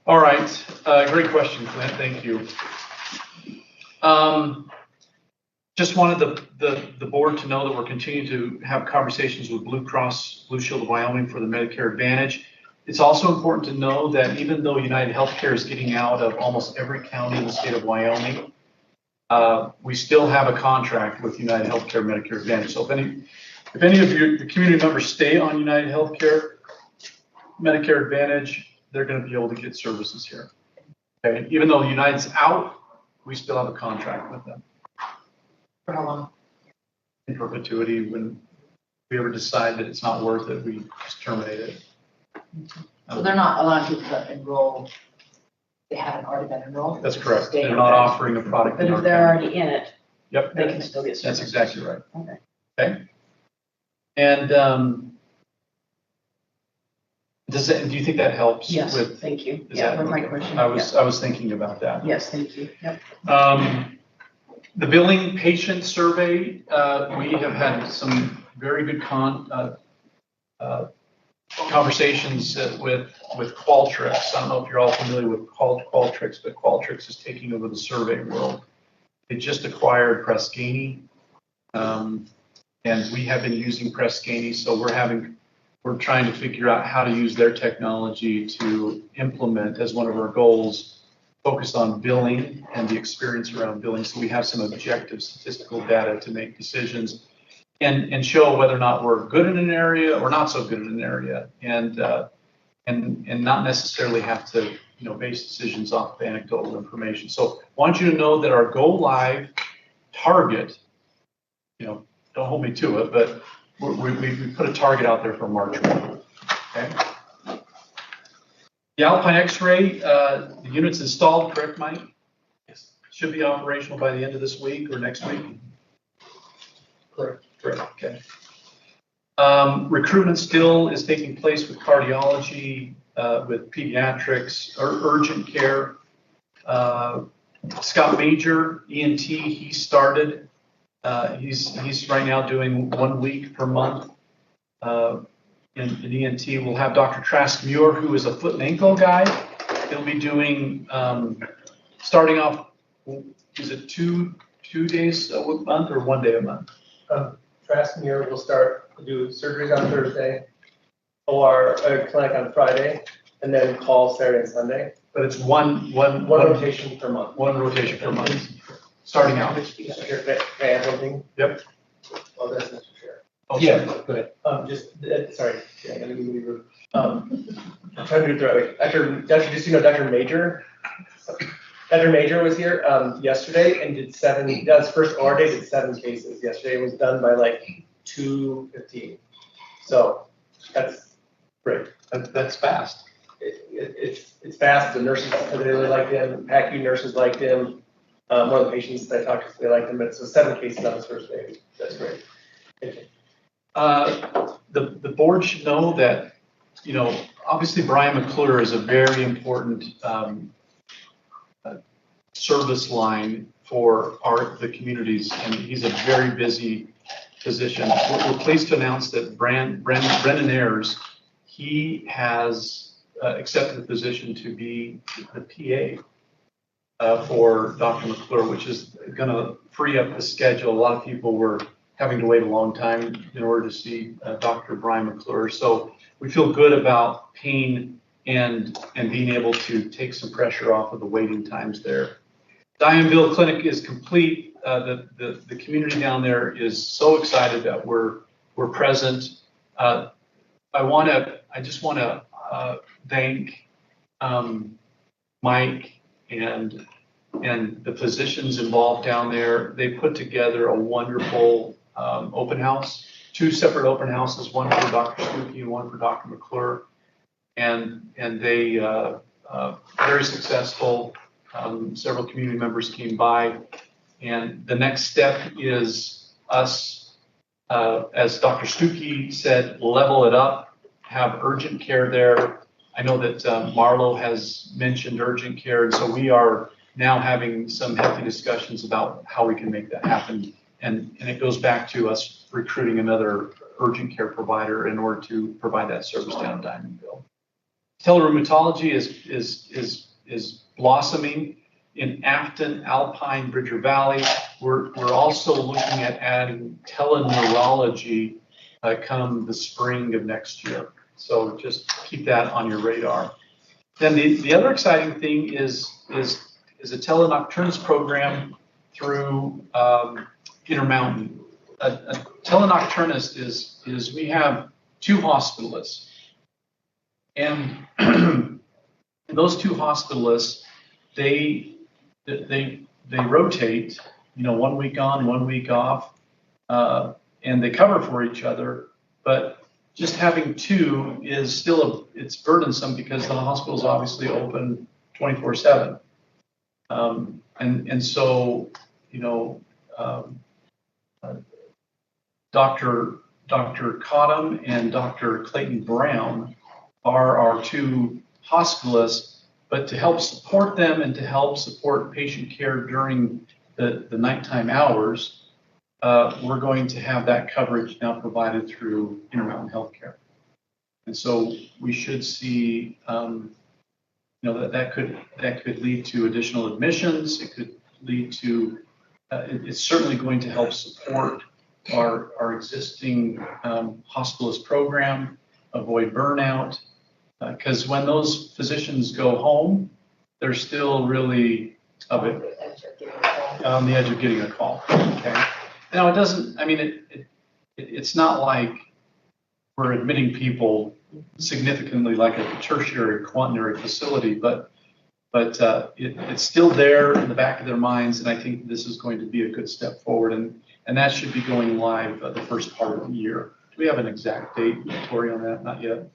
All right. Great question, Clint. Thank you. Just wanted the board to know that we're continuing to have conversations with Blue Cross Blue Shield of Wyoming for the Medicare Advantage. It's also important to know that even though United Healthcare is getting out of almost every county in the state of Wyoming, we still have a contract with United Healthcare Medicare Advantage. So if any of your community members stay on United Healthcare Medicare Advantage, they're going to be able to get services here. Okay, even though United's out, we still have a contract with them. For how long? In perpetuity. When we ever decide that it's not worth it, we just terminate it. So they're not allowing people to enroll. They haven't already been enrolled. That's correct. They're not offering a product. But if they're already in it, yep, they can still get services. that's exactly right. Okay. Okay. And do you think that helps? Yes, with, thank you. is Yeah, that, with my okay. question. I was thinking about that. Yes, thank you. Yep. The billing patient survey, we have had some very good conversations with Qualtrics. I don't know if you're all familiar with Qualtrics, but Qualtrics is taking over the survey world. They just acquired Press Ganey, and we have been using Press Ganey, so we're trying to figure out how to use their technology to implement as one of our goals, focused on billing and the experience around billing. So we have some objective statistical data to make decisions and show whether or not we're good in an area or not so good in an area, and not necessarily have to, you know, base decisions off of anecdotal information. So I want you to know that our go live target, you know, don't hold me to it, but we put a target out there for March 1. Okay. The Alpine X-ray, the unit's installed, correct, Mike? Yes. Should be operational by the end of this week or next week? Correct. Correct, okay. Recruitment still is taking place with cardiology, with pediatrics, or urgent care. Scott Major, ENT, he started. He's right now doing 1 week per month in ENT. We'll have Dr. Trask Muir, who is a foot and ankle guy. He'll be doing, starting off, is it two days a month or 1 day a month? Trask Muir will start to do surgeries on Thursday, or a clinic on Friday, and then call Saturday and Sunday. But it's one rotation per month. One rotation per month, starting out. Mr. Chair, can I add something? Yep. Oh, that's Mr. Chair. Oh, yeah, sorry. go ahead. Sorry, yeah, I'm gonna be rude. I'm trying to do it the right way. Dr. Just, Dr. Major, Dr. Major was here yesterday and did 7, his first OR day, did 7 cases yesterday. It was done by like 2:15. So that's great. That's fast. It's fast. The nurses really liked him. PACU nurses liked him. One of the patients that I talked to, they liked him. But so 7 cases on his first day. That's great. Thank you. The board should know that, you know, obviously Brian McClure is a very important service line for the communities, and he's a very busy physician. We're pleased to announce that Brendan Ayers, he has accepted the position to be the PA for Dr. McClure, which is going to free up the schedule. A lot of people were having to wait a long time in order to see Dr. Brian McClure. So we feel good about pain and being able to take some pressure off of the waiting times there. Dianville Clinic is complete. The community down there is so excited that we're present. I just want to thank Mike and the physicians involved down there. They put together a wonderful open house, 2 separate open houses, one for Dr. Stuckey and one for Dr. McClure, and they very successful. Several community members came by, and the next step is us, as Dr. Stuckey said, level it up, have urgent care there. I know that Marlo has mentioned urgent care, and so we are now having some healthy discussions about how we can make that happen. And it goes back to us recruiting another urgent care provider in order to provide that service down in Diamondville. Telerheumatology is blossoming in Afton, Alpine, Bridger Valley. We're also looking at adding teleneurology come the spring of next year. So just keep that on your radar. Then the other exciting thing is a telenocturnus program through Intermountain. A telenocturnus is we have 2 hospitalists, and those 2 hospitalists, they rotate, you know, 1 week on, 1 week off, and they cover for each other. But just having 2 is still it's burdensome because the hospital is obviously open 24/7, and so, you know, Dr. Cottom and Dr. Clayton Brown are our 2 hospitalists, but to help support them and to help support patient care during the nighttime hours, we're going to have that coverage now provided through Intermountain Healthcare. And so we should see, you know, that could lead to additional admissions. It could lead to, it's certainly going to help support our existing hospitalist program, avoid burnout, because when those physicians go home, they're still really on the edge of getting a call. Okay. Now it doesn't. I mean, it's not like we're admitting people significantly like a tertiary, quaternary facility, but it's still there in the back of their minds, and I think this is going to be a good step forward, and that should be going live the first part of the year. Do we have an exact date, Tori, on that? Not yet.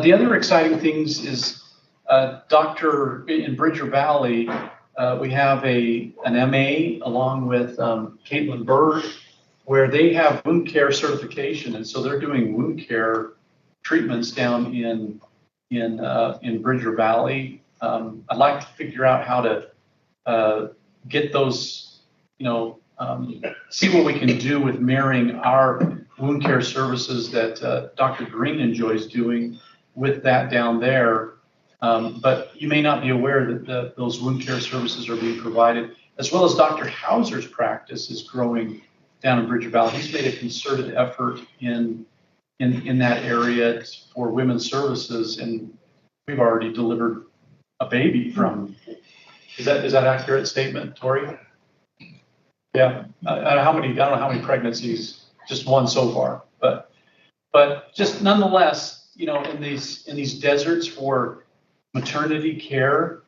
The other exciting things is in Bridger Valley, we have an MA along with Caitlin Bird, where they have wound care certification, and so they're doing wound care treatments down in Bridger Valley. I'd like to figure out how to get those, you know, see what we can do with marrying our wound care services that Dr. Green enjoys doing with that down there. But you may not be aware that those wound care services are being provided, as well as Dr. Hauser's practice is growing down in Bridger Valley. He's made a concerted effort in that area for women's services, and we've already delivered a baby from. Is that accurate statement, Tori? Yeah. I don't know how many pregnancies, just one so far, but just nonetheless, you know, in these deserts for maternity care,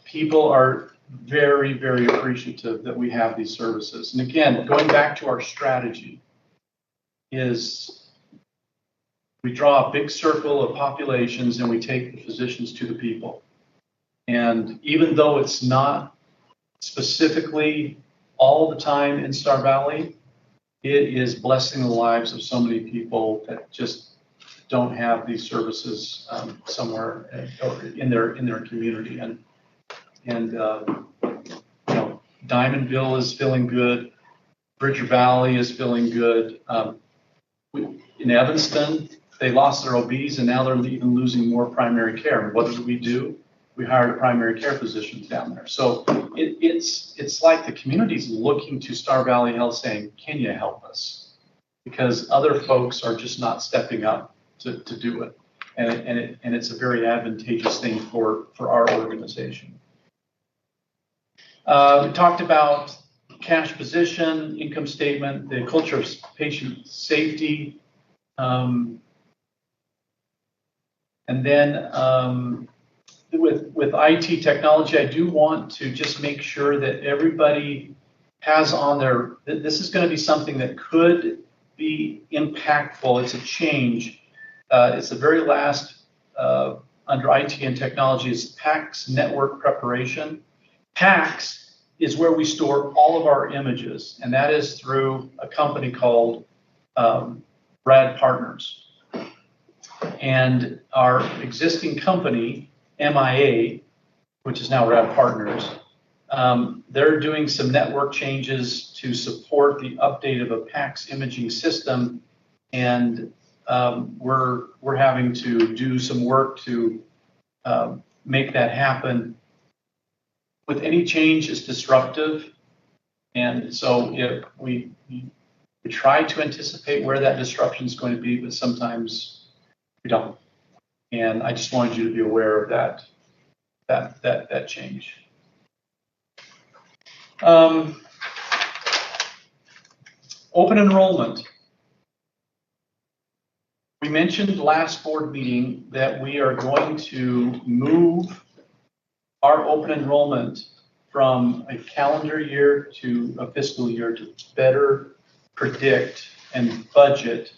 people are very, very appreciative that we have these services. And again, going back to our strategy is we draw a big circle of populations and we take the physicians to the people. And even though it's not specifically all the time in Star Valley, it is blessing the lives of so many people that just don't have these services somewhere or in their community. And Diamondville is feeling good. Bridger Valley is feeling good. In Evanston, they lost their OBs and now they're even losing more primary care. And what did we do? We hired a primary care physician down there. So it's like the community's looking to Star Valley Health saying, can you help us? Because other folks are just not stepping up to do it. And it's a very advantageous thing for our organization. We talked about cash position, income statement, the culture of patient safety. And then with IT technology, I do want to just make sure that everybody has on their, this is going to be something that could be impactful. It's a change. It's the very last under IT and technology is PACS network preparation. PACS is where we store all of our images, and that is through a company called Rad Partners. And our existing company, MIA, which is now Rad Partners, they're doing some network changes to support the update of a PACS imaging system, and we're having to do some work to make that happen. With any change, it's disruptive, and so if we try to anticipate where that disruption is going to be, but sometimes we don't. And I just wanted you to be aware of that change. Open enrollment. We mentioned last board meeting that we are going to move our open enrollment from a calendar year to a fiscal year to better predict and budget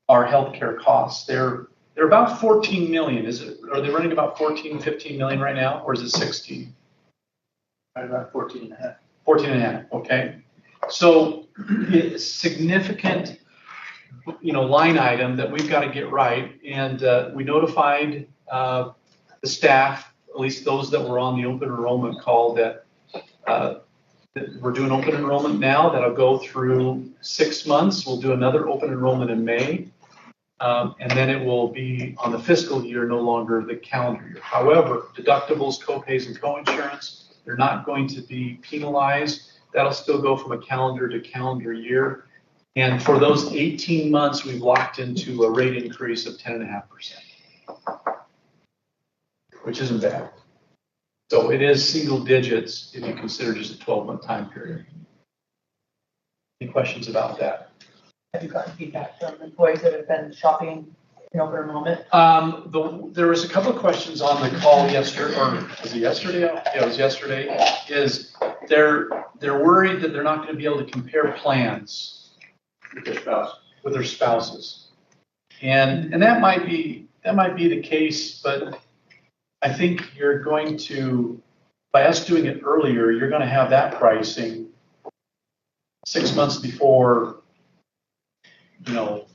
our healthcare costs. They're about 14 million. Are they running about 14, 15 million right now, or is it 16? About 14 and a half. 14 and a half, okay. So it's significant, line item that we've got to get right. And we notified the staff, at least those that were on the open enrollment call, that we're doing open enrollment now. That'll go through 6 months. We'll do another open enrollment in May. And then it will be on the fiscal year, no longer the calendar year. However, deductibles, copays, and coinsurance, they're not going to be penalized. That'll still go from a calendar to calendar year. And for those 18 months, we've locked into a rate increase of 10.5%, which isn't bad. So it is single digits if you consider just a 12-month time period. Any questions about that? Have you gotten feedback from employees that have been shopping in open enrollment? There was a couple of questions on the call yesterday, or was it yesterday? Yeah, it was yesterday. Is they're worried that they're not going to be able to compare plans with their spouses, and that might be the case, but I think you're going to, by us doing it earlier, you're going to have that pricing 6 months before. If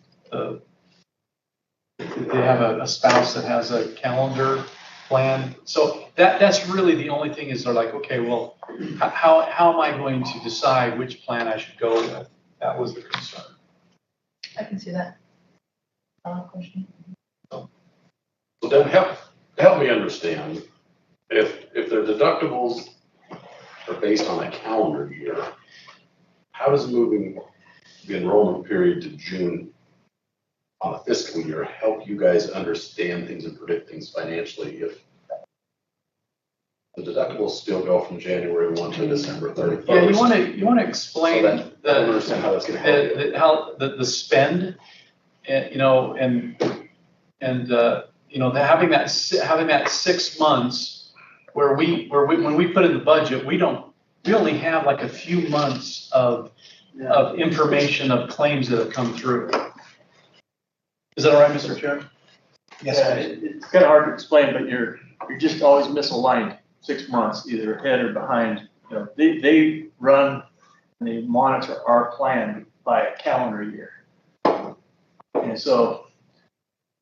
they have a spouse that has a calendar plan. So that's really the only thing is they're like, okay, well, how am I going to decide which plan I should go with? That was the concern. I can see that. Question. So then help me understand, if their deductibles are based on a calendar year, how does moving the enrollment period to June on a fiscal year help you guys understand things and predict things financially if the deductibles still go from January 1 to December 31st? Yeah, you want to explain I don't understand how that's going to help you. the spend, and you know, having that 6 months where when we put in the budget, we only have like a few months of information of claims that have come through. Is that all right, Mr. Chair? Yes, Yeah, please. it's kind of hard to explain, but you're just always misaligned 6 months, either ahead or behind. You know, they run and they monitor our plan by a calendar year. And so,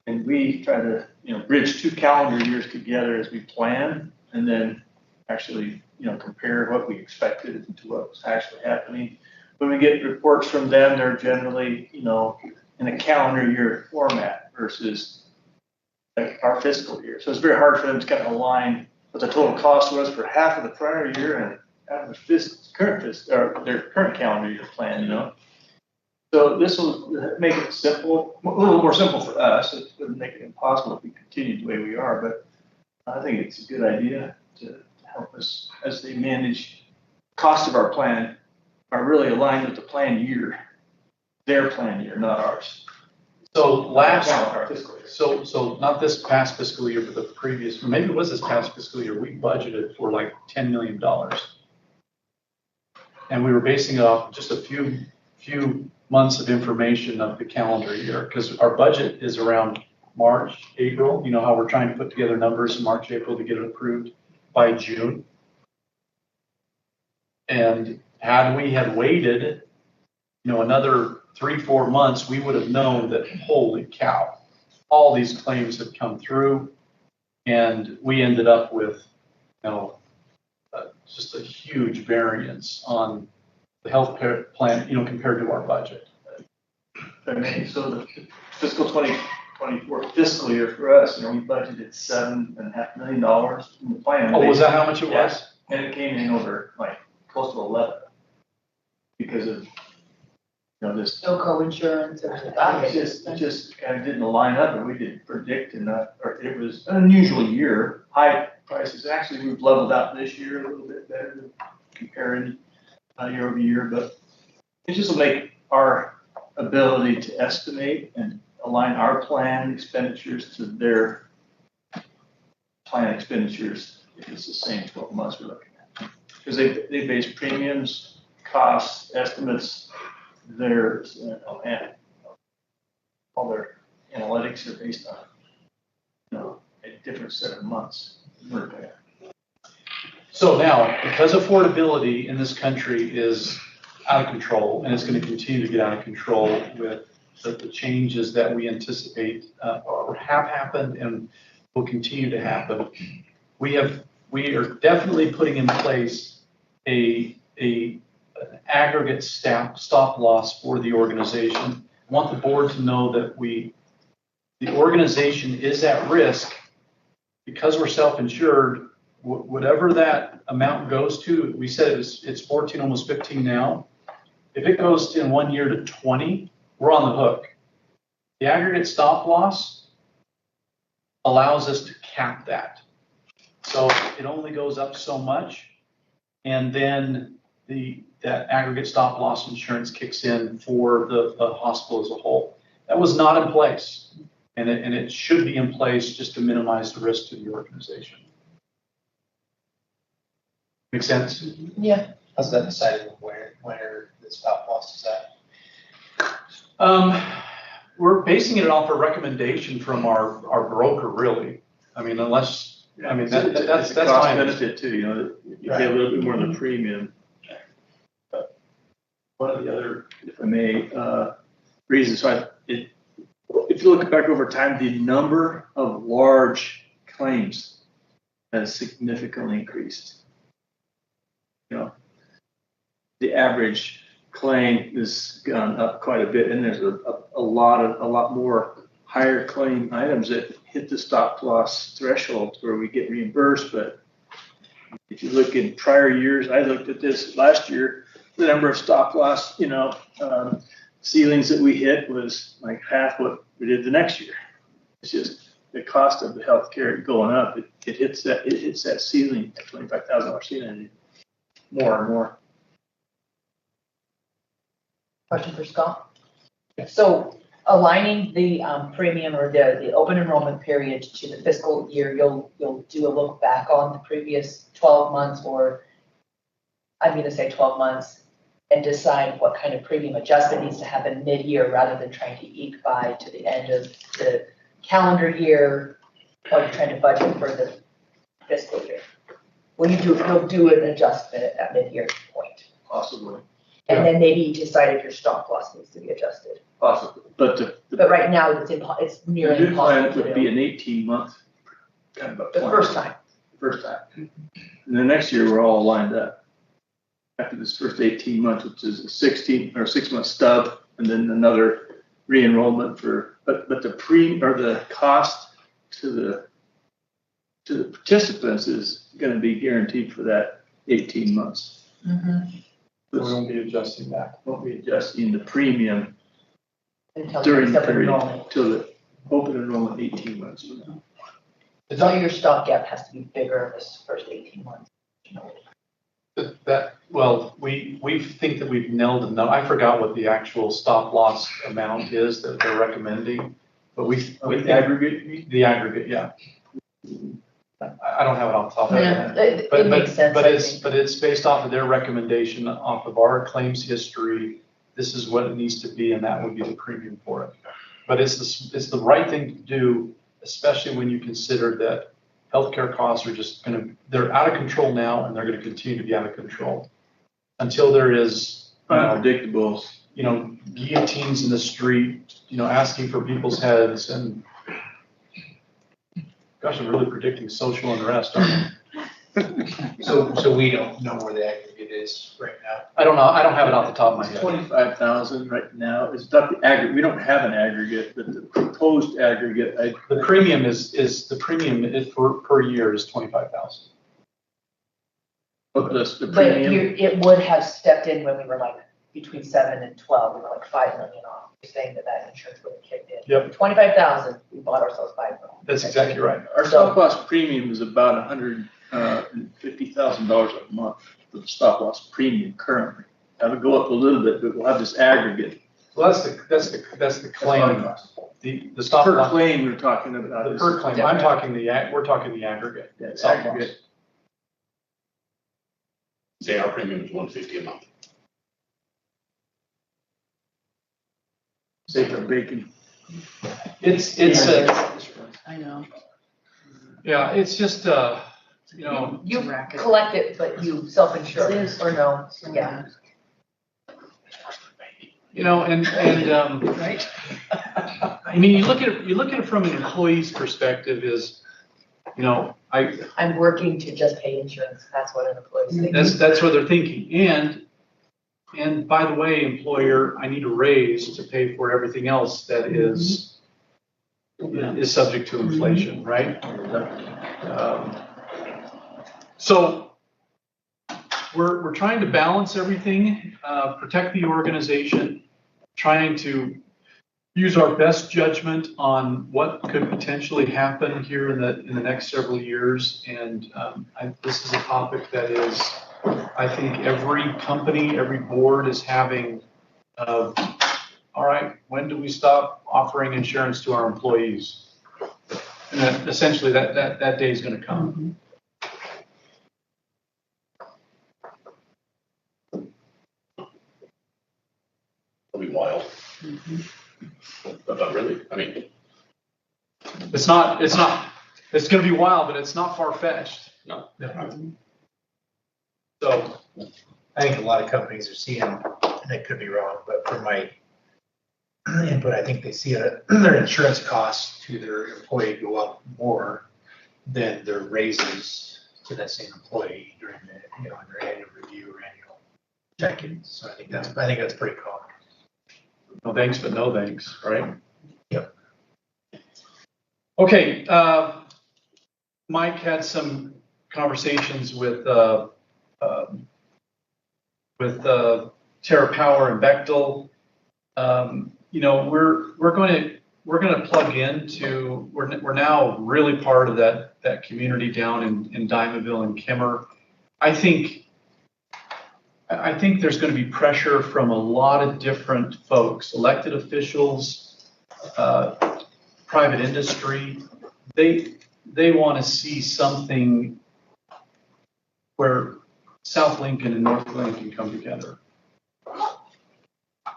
and we try to, you know, bridge 2 calendar years together as we plan, and then actually, you know, compare what we expected to what's actually happening. When we get reports from them, they're generally, you know, in a calendar year format versus like our fiscal year. So it's very hard for them to kind of align what the total cost was for half of the prior year and half of their current calendar year plan, you know. So this will make it simple, a little more simple for us. It wouldn't make it impossible if we continue the way we are, but I think it's a good idea to help us as they manage cost of our plan are really aligned with the plan year, their plan year, not ours. So Our fiscal year. so not this past fiscal year, but the previous, or maybe it was this past fiscal year, we budgeted for like $10 million. And we were basing it off just a few months of information of the calendar year, because our budget is around March, April. You know how we're trying to put together numbers in March, April to get it approved by June. And had we waited, you know, another 3-4 months, we would have known that, holy cow, all these claims had come through, and we ended up with, you know, just a huge variance on the health plan, you know, compared to our budget. So the fiscal 2024 fiscal year for us, you know, we budgeted $7.5 million in the plan. Oh, was that how much it Yeah. was? And it came in over like close to 11 because of, you know, this. No co-insurance or It just kind of didn't line up, and we didn't predict enough, or it was an unusual year, high prices. Actually, we've leveled out this year a little bit better than comparing year over year, but it just will make our ability to estimate and align our plan expenditures to their plan expenditures if it's the same 12 months we're looking at. Because they base premiums, costs, estimates, theirs, you know, and all their analytics are based on, you know, a different set of months. So now, because affordability in this country is out of control, and it's going to continue to get out of control with the changes that we anticipate or have happened and will continue to happen, we are definitely putting in place an aggregate stop loss for the organization. I want the board to know that the organization is at risk because we're self-insured. Whatever that amount goes to, we said it's 14, almost 15 now. If it goes in 1 year to 20, we're on the hook. The aggregate stop loss allows us to cap that. So it only goes up so much, and then that aggregate stop loss insurance kicks in for the hospital as a whole. That was not in place, and it should be in place just to minimize the risk to the organization. Make sense? Yeah. How's that decided where the stop loss is at? We're basing it off a recommendation from our broker, really. I mean, unless, I mean, that's cost fine. benefit too, you know, you pay a little bit more on the premium. One of the other, if I may, reasons, if you look back over time, the number of large claims has significantly increased. You know, the average claim has gone up quite a bit, and there's a lot more higher claim items that hit the stop loss threshold where we get reimbursed. But if you look in prior years, I looked at this last year, the number of stop loss, you know, ceilings that we hit was like half what we did the next year. It's just the cost of the healthcare going up. It hits that ceiling, that $25,000 ceiling, more and more. Question for Scott. So aligning the premium or the open enrollment period to the fiscal year, you'll do a look back on the previous 12 months, or I'm going to say 12 months, and decide what kind of premium adjustment needs to happen mid-year rather than trying to eke by to the end of the calendar year while you're trying to budget for the fiscal year. You'll do an adjustment at that mid-year point. Possibly. And then maybe decide if your stop loss needs to be adjusted. Possibly. But But right now, it's nearly the new plan impossible to would be do. an 18-month kind of a The plan. first time. First time. And the next year, we're all lined up. After this first 18 months, which is a 6-month stub, and then another re-enrollment but the cost to the participants is gonna be guaranteed for that 18 months. Mhm. We won't be adjusting that. Won't be adjusting the premium Until during the open period, enrollment. till the open enrollment 18 months from now. So your stopgap has to be bigger this first 18 months. We think that we've nailed the number. I forgot what the actual stop loss amount is that they're recommending, but we think Aggregate? the aggregate, yeah. I don't have it off the top of my Yeah, head. it makes sense, But I think. it's based off of their recommendation, off of our claims history. This is what it needs to be, and that would be the premium for it. But it's the right thing to do, especially when you consider that healthcare costs are they're out of control now, and they're gonna continue to be out of control until there is, Unpredictable. guillotines in the street, asking for people's heads, and gosh, I'm really predicting social unrest, aren't I? So we don't know where the aggregate is right now. I don't know. I don't have it off the top of my It's head. 25,000 right now. It's not the aggregate. We don't have an aggregate, but the proposed aggregate, The premium is per year is 25,000. But the But premium, it would have stepped in when we were like between 7 and 12, we were like 5 million off. You're saying that insurance would have kicked in. Yep. 25,000, we bought ourselves 5 million. That's exactly right. our stop loss premium is about $150,000 a month for the stop loss premium currently. That'll go up a little bit, but we'll have this aggregate. Well, that's the claim. The stop Per loss. claim we're talking about. The per claim. We're talking the aggregate. Yeah, Stop loss. aggregate. Say our premium is $150 a month. Save our bacon. It's I know. yeah, it's just, You Racket. collect it, but you self-insure, It is. or no, yeah. Right? I mean, you look at it from an employee's perspective is, I'm working to just pay insurance, that's what an employee's thinking. that's what they're thinking. And by the way, employer, I need a raise to pay for everything else that is subject to inflation, right? So we're trying to balance everything, protect the organization, trying to use our best judgment on what could potentially happen here in the next several years. And this is a topic that is, I think every company, every board is having, all right, when do we stop offering insurance to our employees? And then essentially that day is going to come. It'll be wild. But really, I mean, It's going to be wild, but it's not far-fetched. no. So, I think a lot of companies are seeing, and I could be wrong, but from my input, I think they see their insurance costs to their employee go up more than their raises to that same employee during their annual review or annual check-ins. So I think that's pretty common. no thanks, but no thanks, right? Yep. Okay, Mike had some conversations with Terra Power and Bechtel. We're going to plug into. We're now really part of that community down in Diamondville and Kimmer. I think there's going to be pressure from a lot of different folks, elected officials, private industry, they want to see something where South Lincoln and North Lincoln come together.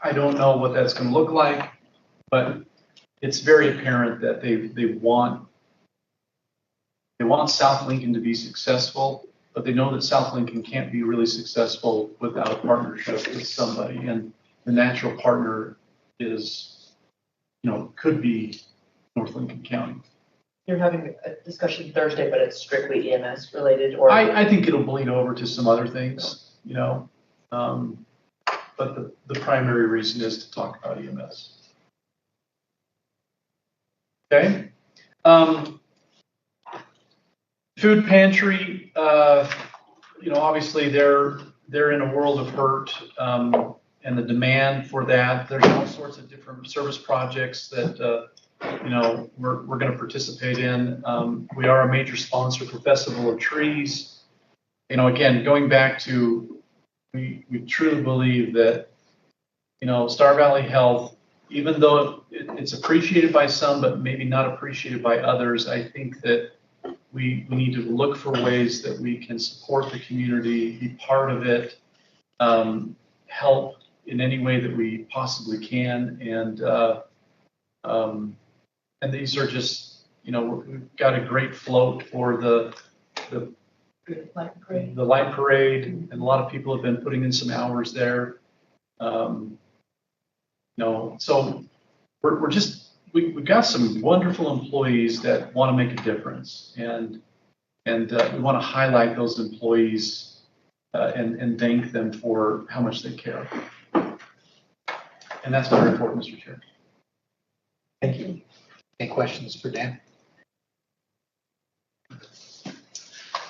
I don't know what that's going to look like, but it's very apparent that they want South Lincoln to be successful, but they know that South Lincoln can't be really successful without a partnership with somebody, and the natural partner is, could be North Lincoln County. You're having a discussion Thursday, but it's strictly EMS related, or? I think it'll bleed over to some other things, but the primary reason is to talk about EMS. Okay. Food pantry, obviously they're in a world of hurt, and the demand for that. There's all sorts of different service projects that, we're going to participate in. We are a major sponsor for Festival of Trees. Again, going back to, we truly believe that, Star Valley Health, even though it's appreciated by some, but maybe not appreciated by others, I think that we need to look for ways that we can support the community, be part of it, help in any way that we possibly can. And these are just, we've got a great float for the light parade, and a lot of people have been putting in some hours there. So we've got some wonderful employees that want to make a difference, and we want to highlight those employees and thank them for how much they care. And that's very important, Mr. Chair. Thank you. Any questions for Dan?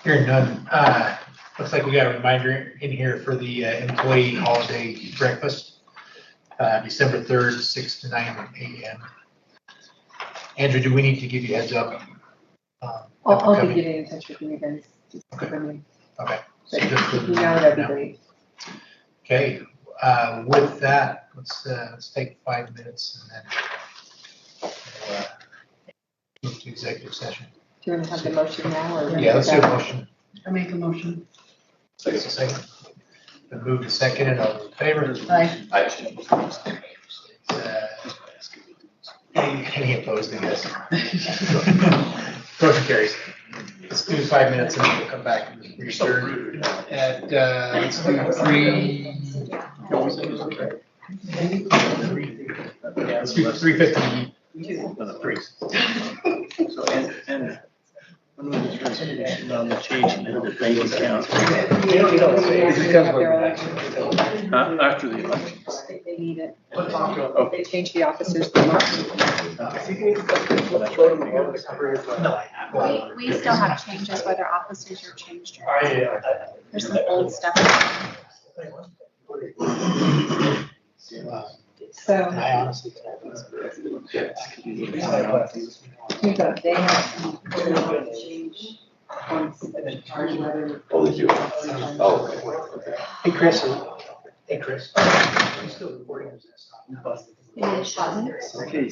Hearing none. Looks like we got a reminder in here for the employee holiday breakfast, December 3rd, 6 to 9 a.m. Andrew, do we need to give you a heads up? I'll be getting in touch with you guys. Okay. Okay. But if you know, that'd be great. Okay. With that, let's take 5 minutes and then move to executive session. Do you want to have the motion now, or? Yeah, let's do a motion. I make a motion. Second. Then move to second, and all in favor? Aye. Any opposed, I guess? Motion carries. Let's do 5 minutes and then we'll come back and return at, let's do 3:50. So, and when was the transition on the change in the bank account? After the election. They need it. Oh. They changed the officers. We still have changes, whether officers are changed or not. There's some old stuff. So. I honestly. They have change on the charge letter. Oh, they do? Oh, okay. Hey, Chris. Are you still recording? It is. Okay.